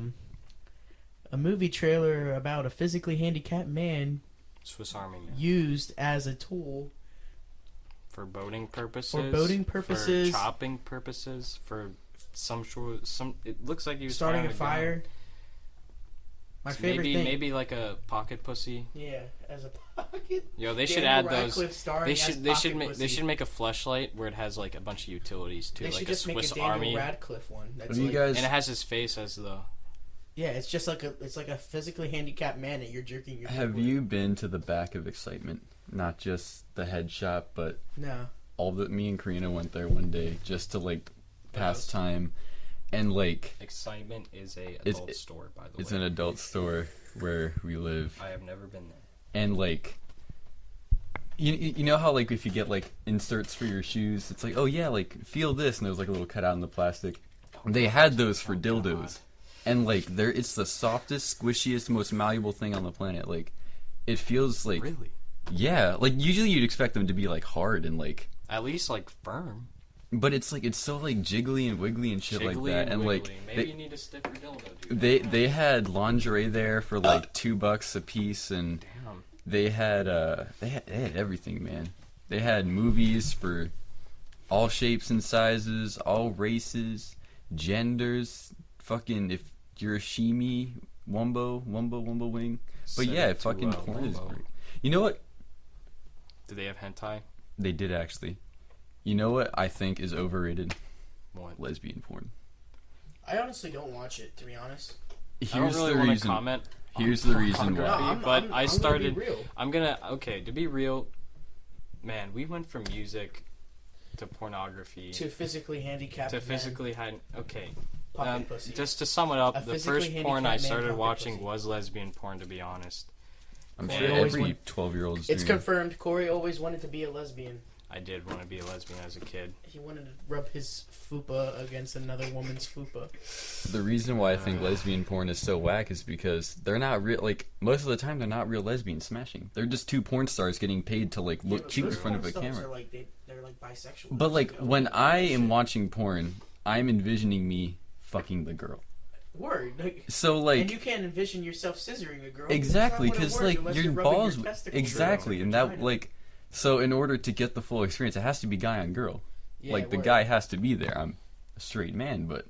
movie trailer about a physically handicapped man Swiss Army man. used as a tool. For boating purposes. For chopping purposes. For some sort. It looks like he was Starting a firing fire. gun. My So favorite thing. Maybe like a pocket pussy. Yeah, as a pocket. Yo, they should Daniel add those. Radcliffe starring They as should pocket make pussy. a Fleshlight where it has like a bunch of utilities too, They like should a just make Swiss a Daniel Army. Radcliffe one. That's What do you like, guys? And it has his face as the. yeah, it's just like a physically handicapped man that you're jerking your. Have dick you been to the back of Excitement? Not just the head shop, but with. No. me and Karina went there one day just to like pass time, and like Excitement is a It's- adult store, by the way. it's an adult store where we live, I have never been there. and like you know how like if you get like inserts for your shoes, it's like, oh yeah, like feel this, and there's like a little cutout in the plastic. They had those for dildos, and like it's the softest, squishiest, most malleable thing on the planet. Like it feels like Really? yeah, like usually you'd expect them to be like hard and like. At least like firm. But it's like it's so like jiggly and wiggly and shit like Jiggly that, and like wiggly. Maybe you need a stiffer dildo, dude. they had lingerie there for like $2 a piece, and Damn. they had everything, man. They had movies for all shapes and sizes, all races, genders. Fucking if you're a shimi, wumbo wing. But Set yeah, it to, fucking porn is wumbo. great. You know what? Do they have hentai? They did actually. You know what I think is overrated? What? Lesbian porn. I honestly don't watch it, to be honest. I don't really want to comment. Here's the reason No, why. But I started. I'm gonna be real. Okay, to be real, man, we went from music to pornography To physically handicapped. to physically okay. Pocket pussy. Just to sum it up, A the physically first porn I handicapped man started pocket watching pussy. was lesbian porn, to be honest. I'm Corey sure always every went- 12-year-old's It's dream. confirmed. Corey always wanted to be a lesbian. I did want to be a lesbian as a kid. He wanted to rub his fupa against another woman's fupa. The reason why I think lesbian porn is so whack is because they're not real. Like, most of the time, they're not real lesbians smashing. They're just two porn stars getting paid to like look cute in front of a camera. Are like they're like bisexual. But like You know, when like, I shit. am watching porn, I'm envisioning me fucking the girl. Word. Like, So like and you can't envision yourself scissoring a girl. exactly because because like your balls exactly, and that like. like so in order to get the full experience, it has to be guy on girl. Yeah, like the word. guy has to be there. I'm a straight man, but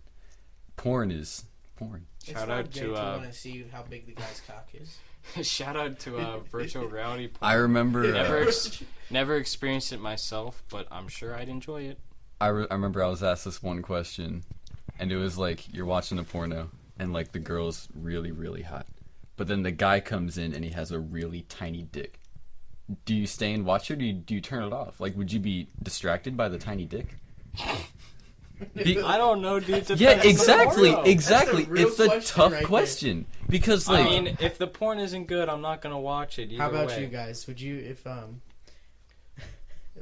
porn is porn. Shout out to want to see how big the guy's cock is. shout out to virtual reality porn. I remember. Never experienced it myself, but I'm sure I'd enjoy it. I remember I was asked this one question, and it was like you're watching a porno, and like the girl's really really hot, but then the guy comes in and he has a really tiny dick. Do you stay and watch it, or do you turn it off? Like, would you be distracted by the tiny dick? I don't know, dude. Depends Yeah, on the exactly, porno. exactly. That's a real It's a question tough right there. question because like I mean, if the porn isn't good, I'm not gonna watch it. Either How about way. you guys? Would you if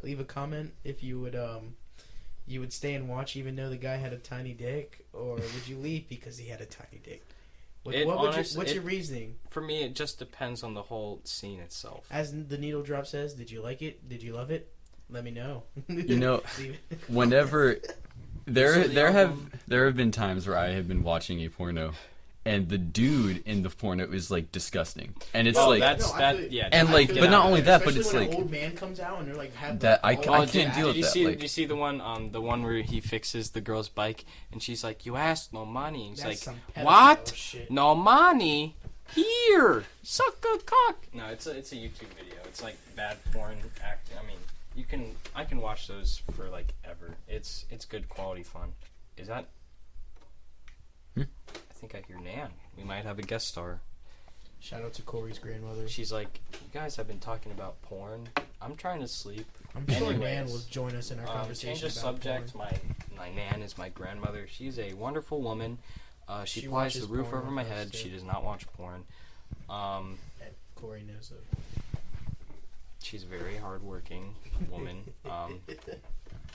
leave a comment if you would stay and watch even though the guy had a tiny dick, or would you leave because he had a tiny dick? What's your reasoning? For me, it just depends on the whole scene itself. As the needle drop says, did you like it? Did you love it? Let me know. You know, Leave it. whenever So there the album- have been times where I have been watching a porno, and the dude in the porno is like disgusting, and it's like that's No, I that. feel- Yeah, And, I like, feel but not that. only that, but Especially it's when like- an old man comes out and they're like have that I all can't the deal with Did you that. see? Like, Did you see the one where he fixes the girl's bike and she's like, "You asked no money." And he's That's like, some pedophile "What? shit. No money? Here, suck a cock." No, it's a YouTube video. It's like bad porn acting. I mean, I can watch those for like ever. It's good quality fun. Is that? I think I hear Nan. We might have a guest star. Shout out to Corey's grandmother. She's like, "You guys have been talking about porn. I'm trying to sleep." I'm sure Anyways, Nan will join us in our conversation Change the about subject. porn. My Nan is my grandmother. She's a wonderful woman. She She plies the watches roof porn over my with us, head. too. She does not watch porn. And Corey knows it. She's a very hardworking woman.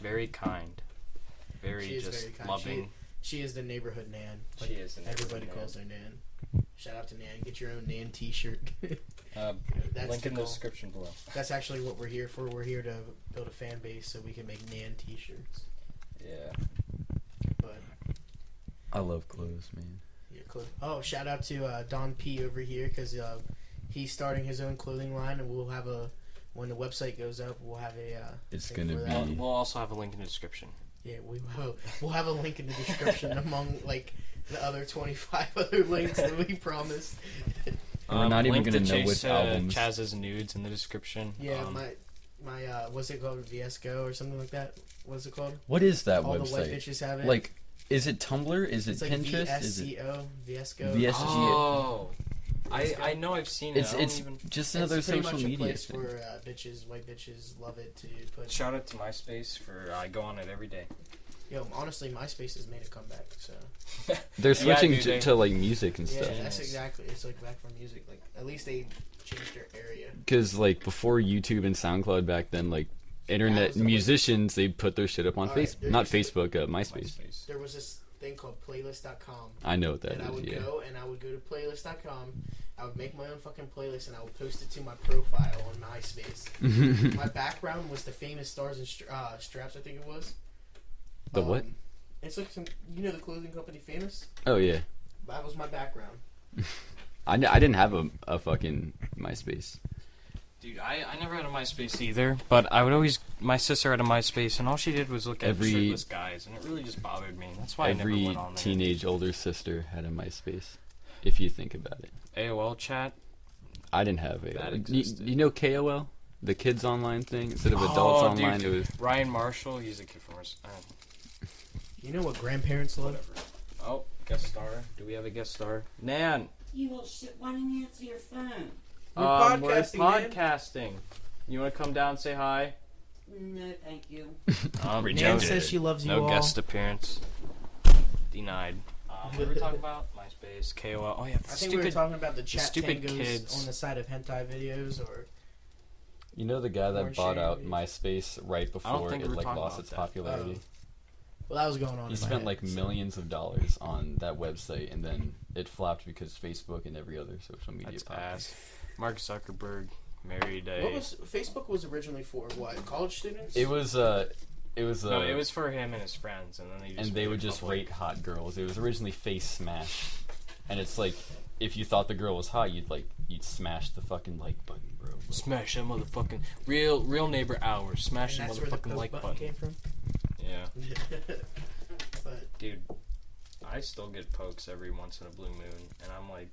Very kind. Very She is just very kind. loving. She is the neighborhood Nan. She is the neighborhood Everybody Nan. calls her Nan. Shout out to Nan. Get your own Nan T-shirt. That's Link the in the goal. description below. That's actually what we're here for. We're here to build a fan base so we can make Nan T-shirts. Yeah. But I love clothes, man. yeah, oh, shout out to Don P over here because he's starting his own clothing line, and we'll have when the website goes up, we'll have a. It's thing gonna for be- that. We'll also have a link in the description. Yeah, we'll have a link in the description among like the other 25 other links that we promised. We're not even link gonna to know which albums. Chaz's nudes in the description. Yeah, my what's it called? VSCO or something like that. What's it called? What is that All the white website? bitches have it. Like, is it Tumblr? Is it it's like Pinterest? Is it VSCO, VSCO. VSG? Oh, I know I've seen it. It's I don't it's even... just It's another pretty social much a media place thing. where bitches, white bitches, love it to put. Shout out to MySpace for I go on it every day. Yo, honestly, MySpace has made a comeback. So They're Yeah, switching dude, to like music and yeah, stuff. that's exactly. It's like back from music. Like at least they changed their area. Because like before YouTube and SoundCloud back then, like internet was the way- musicians, they put their shit up on Alright, Facebook, there not used to- Facebook, MySpace. There was this thing called playlist.com. I know what that And I is. would Yeah. go and I would go to playlist.com. I would make my own fucking playlist and I would post it to my profile on MySpace. My background was the famous Stars and Straps, I think it was. The what? It's like some, the clothing company Famous. Oh yeah. That was my background. I didn't have a fucking MySpace. Dude, I never had a MySpace either, but I would always... My sister had a MySpace, and all she did was look at Every- shirtless guys, and it really just bothered me. That's why I never Every went on there. teenage older sister had a MySpace. If you think about it, AOL chat. I didn't have That AOL. existed. You know KOL, the kids online thing instead of adults online. Dude, It was Ryan Marshall, he's a kid from us. You know what grandparents love? Whatever. Oh, guest star. Do we have a guest star? Nan! You little shit, why didn't you answer your phone? We're podcasting, man. podcasting. You want to come down and say hi? No, thank you. Nan says she loves you no all. guest appearance. Denied. What were we talking about? MySpace, KOL. Oh yeah, I think we were talking about the chat stupid tangos kids. on the side of hentai videos, or You know the guy that Porn bought sharing out videos. MySpace right before think it we're like talking lost about its that. popularity? well, that was going on. He in my spent head, like so. millions of dollars on that website, and then it flopped because Facebook and every other social media That's popped. ass. Mark Zuckerberg married a. What was Facebook was originally for? What, college students? It was no, it was for him and his friends, and then they just and they made would it just public. rate hot girls. It was originally Face Smash, and it's like if you thought the girl was hot, you'd smash the fucking like button, bro. Smash that motherfucking real neighbor hour. Smash And that that's where the motherfucking poke like button button. came from. Yeah, But dude, I still get pokes every once in a blue moon, and I'm like,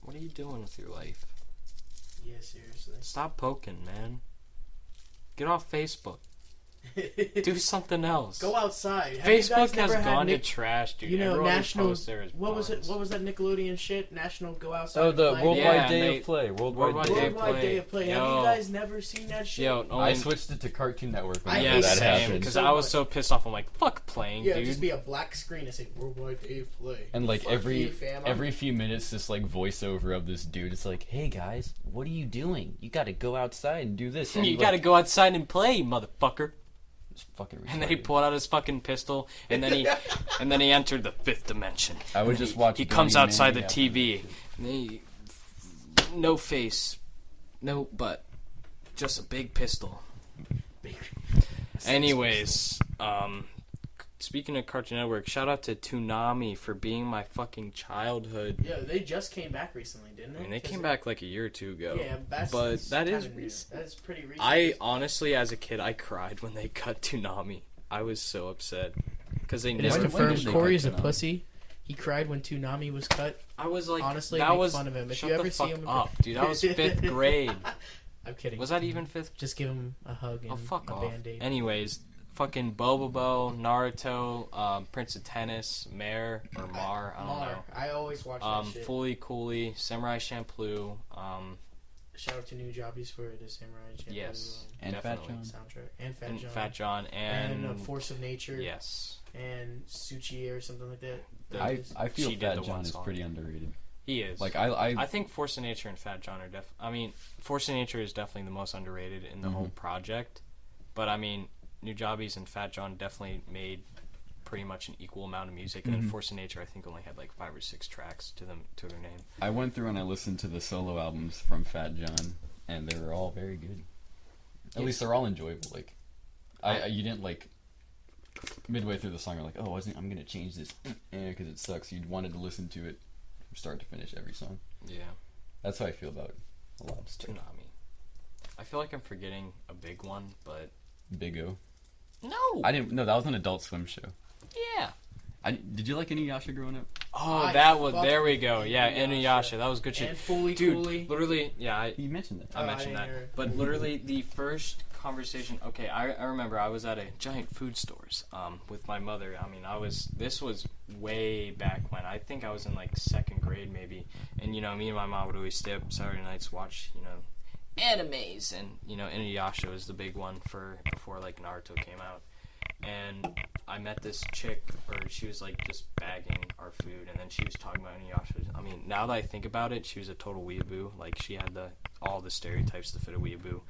what are you doing with your life? yeah, seriously. Stop poking, man. Get off Facebook. Do something else. Go outside. Have you guys Facebook has never had gone to Nick- trash, dude. You know, Everyone who national. posts there is What was it? bums. What was that Nickelodeon shit? National Go Outside. Oh, and the Play? Worldwide Yeah, Day they- of Play. Worldwide Worldwide Day. Day of Worldwide Day of Play. Have Yo. you guys never seen that shit? Yo, I switched it to Cartoon Network when I Yeah, hate that that same. happened. Because so I was much. so pissed off. I'm like, fuck playing, Yeah, dude. just be a black screen that say Worldwide Day of Play. And like Fuck every you, fam. every few minutes, this like voiceover of this dude. It's like, hey guys, what are you doing? You got to go outside and do this. And You he, gotta like, go outside and play, motherfucker. it's fucking And then he retarded. pulled out his fucking pistol, and then he entered the fifth dimension. I would And just he, watch He Billy comes outside the Mandy TV. And he, no face, no butt, just a big pistol. Anyways, speaking of Cartoon Network, shout out to Toonami for being my fucking childhood. Yeah, they just came back recently, didn't they? I mean, they 'Cause came back like a year or two ago. Yeah, that's but that is kinda new. recent. That is pretty recent. I honestly, as a kid, I cried when they cut Toonami. I was so upset because they It is When- never. when confirmed. did they Corey cut is a Toonami? pussy. He cried when Toonami was cut. I was like, Honestly, that make was fun of him. If shut you the ever see fuck him in up, dude. That was fifth grade. I'm kidding. Was that even fifth? Just give him a hug and Oh, fuck a off. band-aid. Anyways, fucking Bobobo, Naruto, Prince of Tennis, Mare or Mar, I don't Mar. I always watch that know. shit. Fully Cooley, Samurai Champloo, Shout out to New Jobbies for the Samurai Champloo yes, And Fat definitely. John. soundtrack. And Fat And John. Fat John and Force of Nature. yes, And Suchi or something like that. the- I feel she did Fat the John one is song. pretty underrated. he is. Like I think Force of Nature and Fat John are I mean, Force of Nature is definitely the most underrated in the whole project. But I mean, New Jobbies and Fat John definitely made pretty much an equal amount of music, and then Force of Nature I think only had like 5 or 6 tracks to their name. I went through and I listened to the solo albums from Fat John, and they were all very good. At least they're all enjoyable. Like, you didn't like midway through the song, you're like, oh, I'm gonna change this, because it sucks. You wanted to listen to it from start to finish every song. Yeah, That's how I feel about a lot of stuff. Toonami. I feel like I'm forgetting a big one, but Big O. no. I didn't. No, that was an Adult Swim show. Yeah. Did you like Inuyasha growing up? Oh, I that was. fucking There we go. hate Yeah, Inuyasha. Inuyasha. That was good shit. And Fully Dude, Cooley. literally, yeah. You mentioned it. I mentioned I that. didn't hear it. But literally, the first conversation. Okay, I remember I was at a giant food stores with my mother. I mean, this was way back when. I think I was in like 2nd grade maybe. And me and my mom would always stay up Saturday nights, watch animes, and Inuyasha was the big one before like Naruto came out. And I met this chick, or she was like just bagging our food, and then she was talking about Inuyasha. I mean, now that I think about it, she was a total weeaboo. Like, she had all the stereotypes to fit a weeaboo.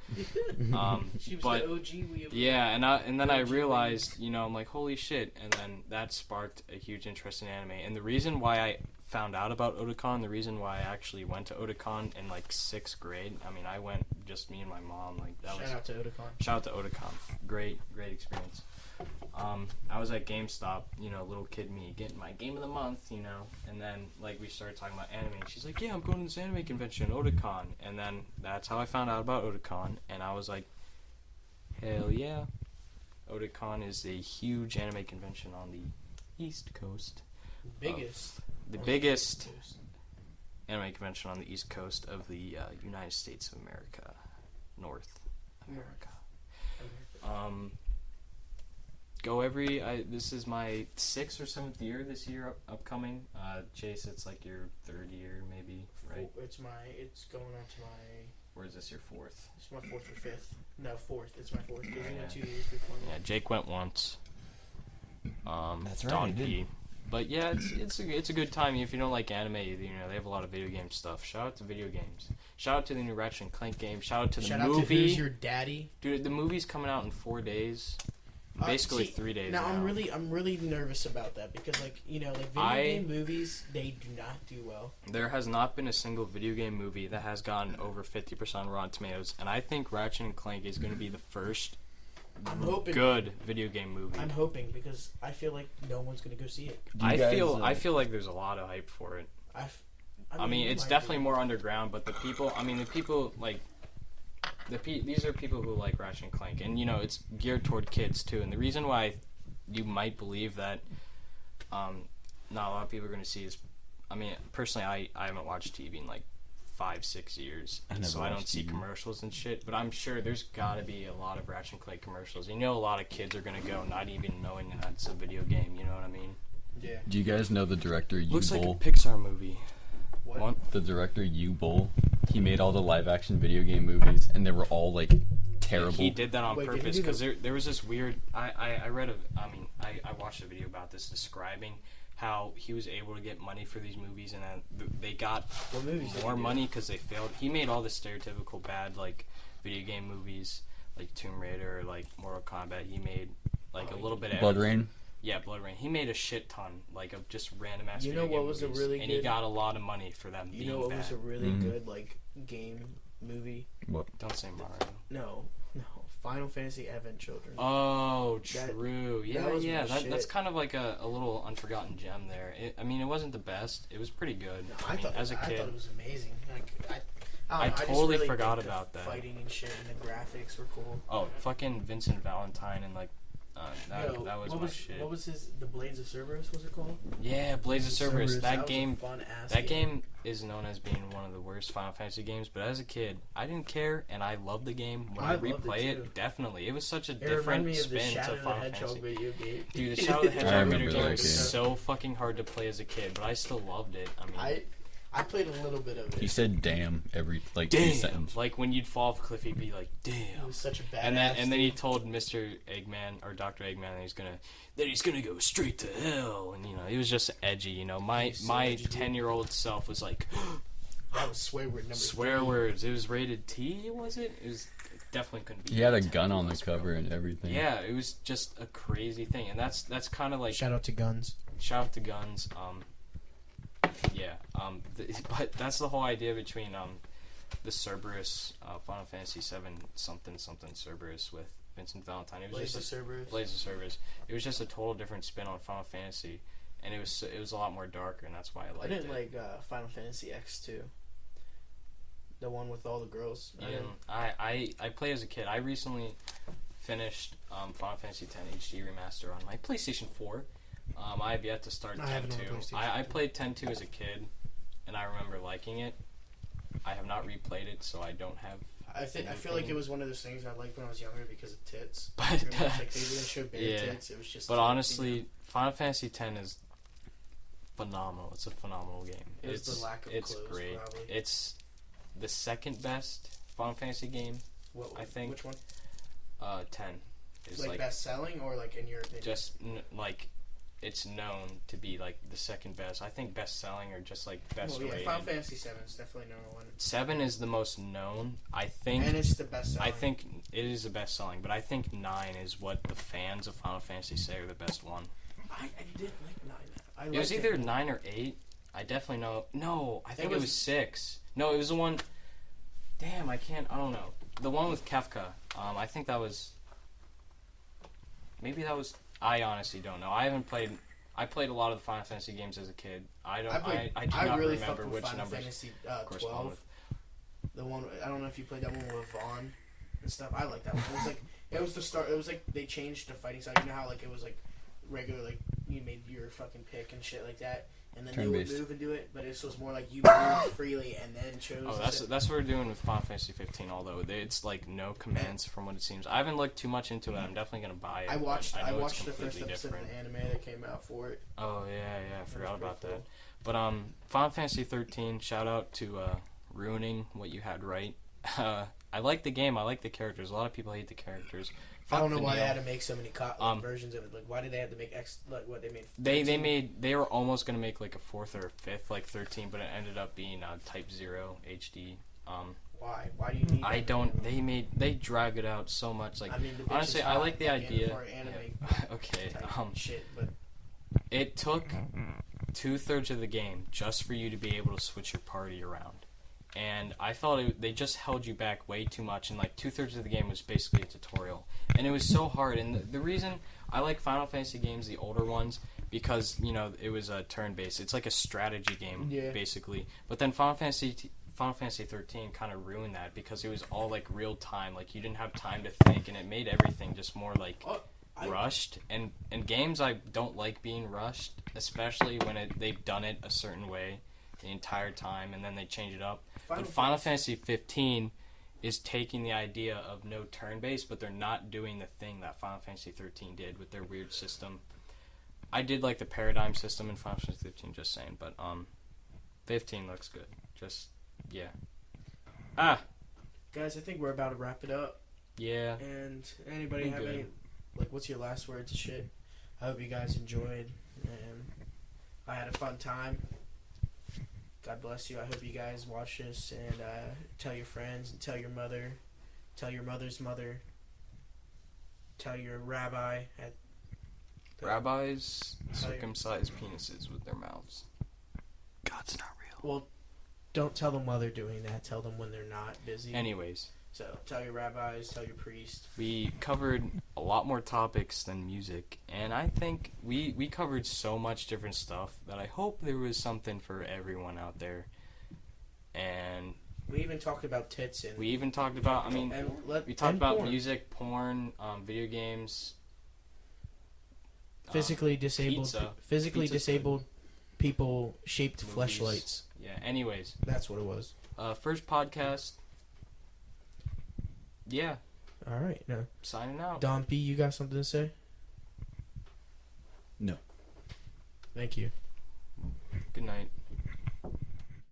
She was But the OG weeaboo. yeah, and then I realized, I'm like, holy shit, and then that sparked a huge interest in anime. And the reason why I found out about Otakon, the reason why I actually went to Otakon in like 6th grade, I mean, I went just me and my mom. Like, that was Shout out to Otakon. shout out to Otakon. Great experience. I was at GameStop, little kid me, getting my game of the month, and then, like, we started talking about anime, and she's like, yeah, I'm going to this anime convention, Otakon, and then that's how I found out about Otakon, and I was like, hell yeah. Otakon is a huge anime convention on the East Coast. Biggest. The biggest anime convention on the East Coast of the United States of America. North America. go this is my 6th or 7th year this year upcoming. Chase, it's like your 3rd year maybe, right? It's going on to my... Or is this your 4th? It's my 4th or 5th. No, 4th. It's my 4th. Because Yeah. 2 years before me. Yeah, Jake went once. That's right, Don he did. P. But yeah, it's a good time. If you don't like anime, you know, they have a lot of video game stuff. Shout out to video games. Shout out to the new Ratchet and Clank game. Shout out to the Shout movie. out to Who's Your Daddy. Dude, the movie's coming out in 4 days. Basically 3 days now. I'm really nervous about that because, like, you know, like video game movies, they do not do well. There has not been a single video game movie that has gotten over 50% on Rotten Tomatoes, and I think Ratchet and Clank is going to be the first good video game movie. I'm hoping because I feel like no one's going to go see it. I feel like there's a lot of hype for it. I mean it's definitely more underground, but the people like these are people who like Ratchet and Clank, and you know it's geared toward kids too. And the reason why you might believe that not a lot of people are going to see is, I mean, personally, I haven't watched TV in like 5-6 years, so I don't see commercials and shit. But I'm sure there's got to be a lot of Ratchet and Clank commercials. You know, a lot of kids are going to go not even knowing that it's a video game. You know what I mean? Yeah. Do you guys know the director Looks like a U-Bowl? Pixar movie. What? The director U-Bowl. He made all the live-action video game movies, and they were all like terrible. He did that on Wait, purpose because there was this weird. I watched a video about this describing how he was able to get money for these movies, and then they got more money because they failed. He made all the stereotypical bad like video game movies, like Tomb Raider, like Mortal Kombat. He made like a little bit of Blood Rain. Yeah, Blood Rain. He made a shit ton, like, of just random ass. You know what was a really and good? he got a lot of money for them. You know what was a really good like game movie? What? Don't say Mario. No. Final Fantasy Advent Children. Oh, true. That's shit. kind of like a little unforgotten gem there. I mean, it wasn't the best. It was pretty good. No, I thought it was amazing. Like, I just totally really forgot think the about that. Fighting and shit, and the graphics were cool. Oh, fucking Vincent Valentine and like that was my shit. What was the Blades of Cerberus? Was it called? Yeah, Blades of Cerberus. That was game. a fun-ass That game is known as being one of the worst Final Fantasy games, but as a kid, I didn't care, and I loved the game. When I replay it, definitely, it was such a different spin to Final Fantasy. Video game. Dude, the Shadow of the Hedgehog video game that was game. so fucking hard to play as a kid, but I still loved it. I mean, I played a little bit of it. He said "damn" every like 2 damn, sentences. like when you'd fall off a cliff, he'd be like, "Damn." It was such a bad. And then he told Mr. Eggman or Dr. Eggman that he's gonna go straight to hell, and you know he was just edgy. You know, my 10-year-old self was like, that was swear word number. Swear 3. words. It was rated T, was it? It was definitely couldn't be. He had a 10 gun on the plus, cover bro. and everything. Yeah, it was just a crazy thing, and that's kind of like Shout out to guns. Shout out to guns. But that's the whole idea between the Cerberus Final Fantasy 7 something Cerberus with Vincent Valentine. It was Blades just of Cerberus. Blades of Cerberus. It was just a total different spin on Final Fantasy, and it was a lot more darker, and that's why I liked it. I didn't like Final Fantasy X2. The one with all the girls. I played as a kid. I recently finished Final Fantasy X HD Remaster on my PlayStation 4. I have yet to start 10-2. I played 10-2 as a kid, and I remember liking it. I have not replayed it, so I don't have. I feel like it was one of those things I liked when I was younger because of tits. But like they didn't show bare tits. It was just. But honestly, Final Fantasy X is phenomenal. It's a phenomenal game. It's the lack of it's clothes, great. probably. It's the second best Final Fantasy game. I think. Which one? 10 is like best selling or like in your opinion? Just like. It's known to be like the second best. I think best selling or just like best rated. Final Fantasy 7 is definitely number 1. 7 is the most known, I think. And it's the best selling. I think it is the best selling, but I think 9 is what the fans of Final Fantasy say are the best one. I didn't like 9. It was either 9 or 8. I definitely know. No, I think it was 6. No, it was the one. Damn, I don't know. The one with Kefka. I think that was. Maybe that was. I honestly don't know. I played a lot of the Final Fantasy games as a kid. I do not really remember which Final numbers. Fantasy correspond 12. with. The one I don't know if you played that one with Vaughn and stuff. I like that one. It was like it was the start. It was like they changed the fighting style. You know how like it was like regular like you made your fucking pick and shit like that. and then Turn-based. they would move and do it, but it was more like you moved freely and then chose. Oh, that's what we're doing with Final Fantasy 15. Although it's like no commands from what it seems. I haven't looked too much into it. I'm definitely gonna buy it. I watched but I know the it's first completely episode different. of the anime that came out for it. Oh yeah, I forgot about pretty that. But Final Fantasy 13. Shout out to ruining what you had right. I like the game. I like the characters. A lot of people hate the characters. I don't know Fuck why they Vanille. had to make so many versions of it. Like, why did they have to make what they made? They were almost gonna make like a fourth or a fifth, like 13, but it ended up being Type 0 HD. Why? Why do you need? I don't. They drag it out so much. Like, I mean, the bitch honestly, is I hot, like the like, idea. for anime Yeah. Okay. type shit, but It took 2/3 of the game just for you to be able to switch your party around. And I felt they just held you back way too much, and like 2/3 of the game was basically a tutorial, and it was so hard. And the reason I like Final Fantasy games, the older ones, because it was a turn-based. It's like a strategy game, basically. But then Final Fantasy 13 kind of ruined that because it was all like real time. Like you didn't have time to think, and it made everything just more like rushed. And games, I don't like being rushed, especially when they've done it a certain way the entire time, and then they change it up. But Final Fantasy 15 is taking the idea of no turn-based, but they're not doing the thing that Final Fantasy 13 did with their weird system. I did like the paradigm system in Final Fantasy 15, just saying, but 15 looks good. guys, I think we're about to wrap it up. Yeah. And anybody I'm have good. any what's your last words of shit? I hope you guys enjoyed, and I had a fun time. God bless you. I hope you guys watch this and tell your friends and tell your mother, tell your mother's mother, tell your rabbi. Rabbis circumcise penises with their mouths. God's not real. Well, don't tell them while they're doing that. Tell them when they're not busy. Anyways, So tell your rabbis, tell your priest. we covered a lot more topics than music, and I think we covered so much different stuff that I hope there was something for everyone out there. And We even talked about tits and we even talked about, we talked about porn. music, porn, video games, physically disabled, pizza. physically Pizza's disabled people shaped Movies. fleshlights. Yeah, anyways. That's what it was. First podcast. Yeah, All right, now signing out. Don P, you got something to say? No. Thank you. Good night.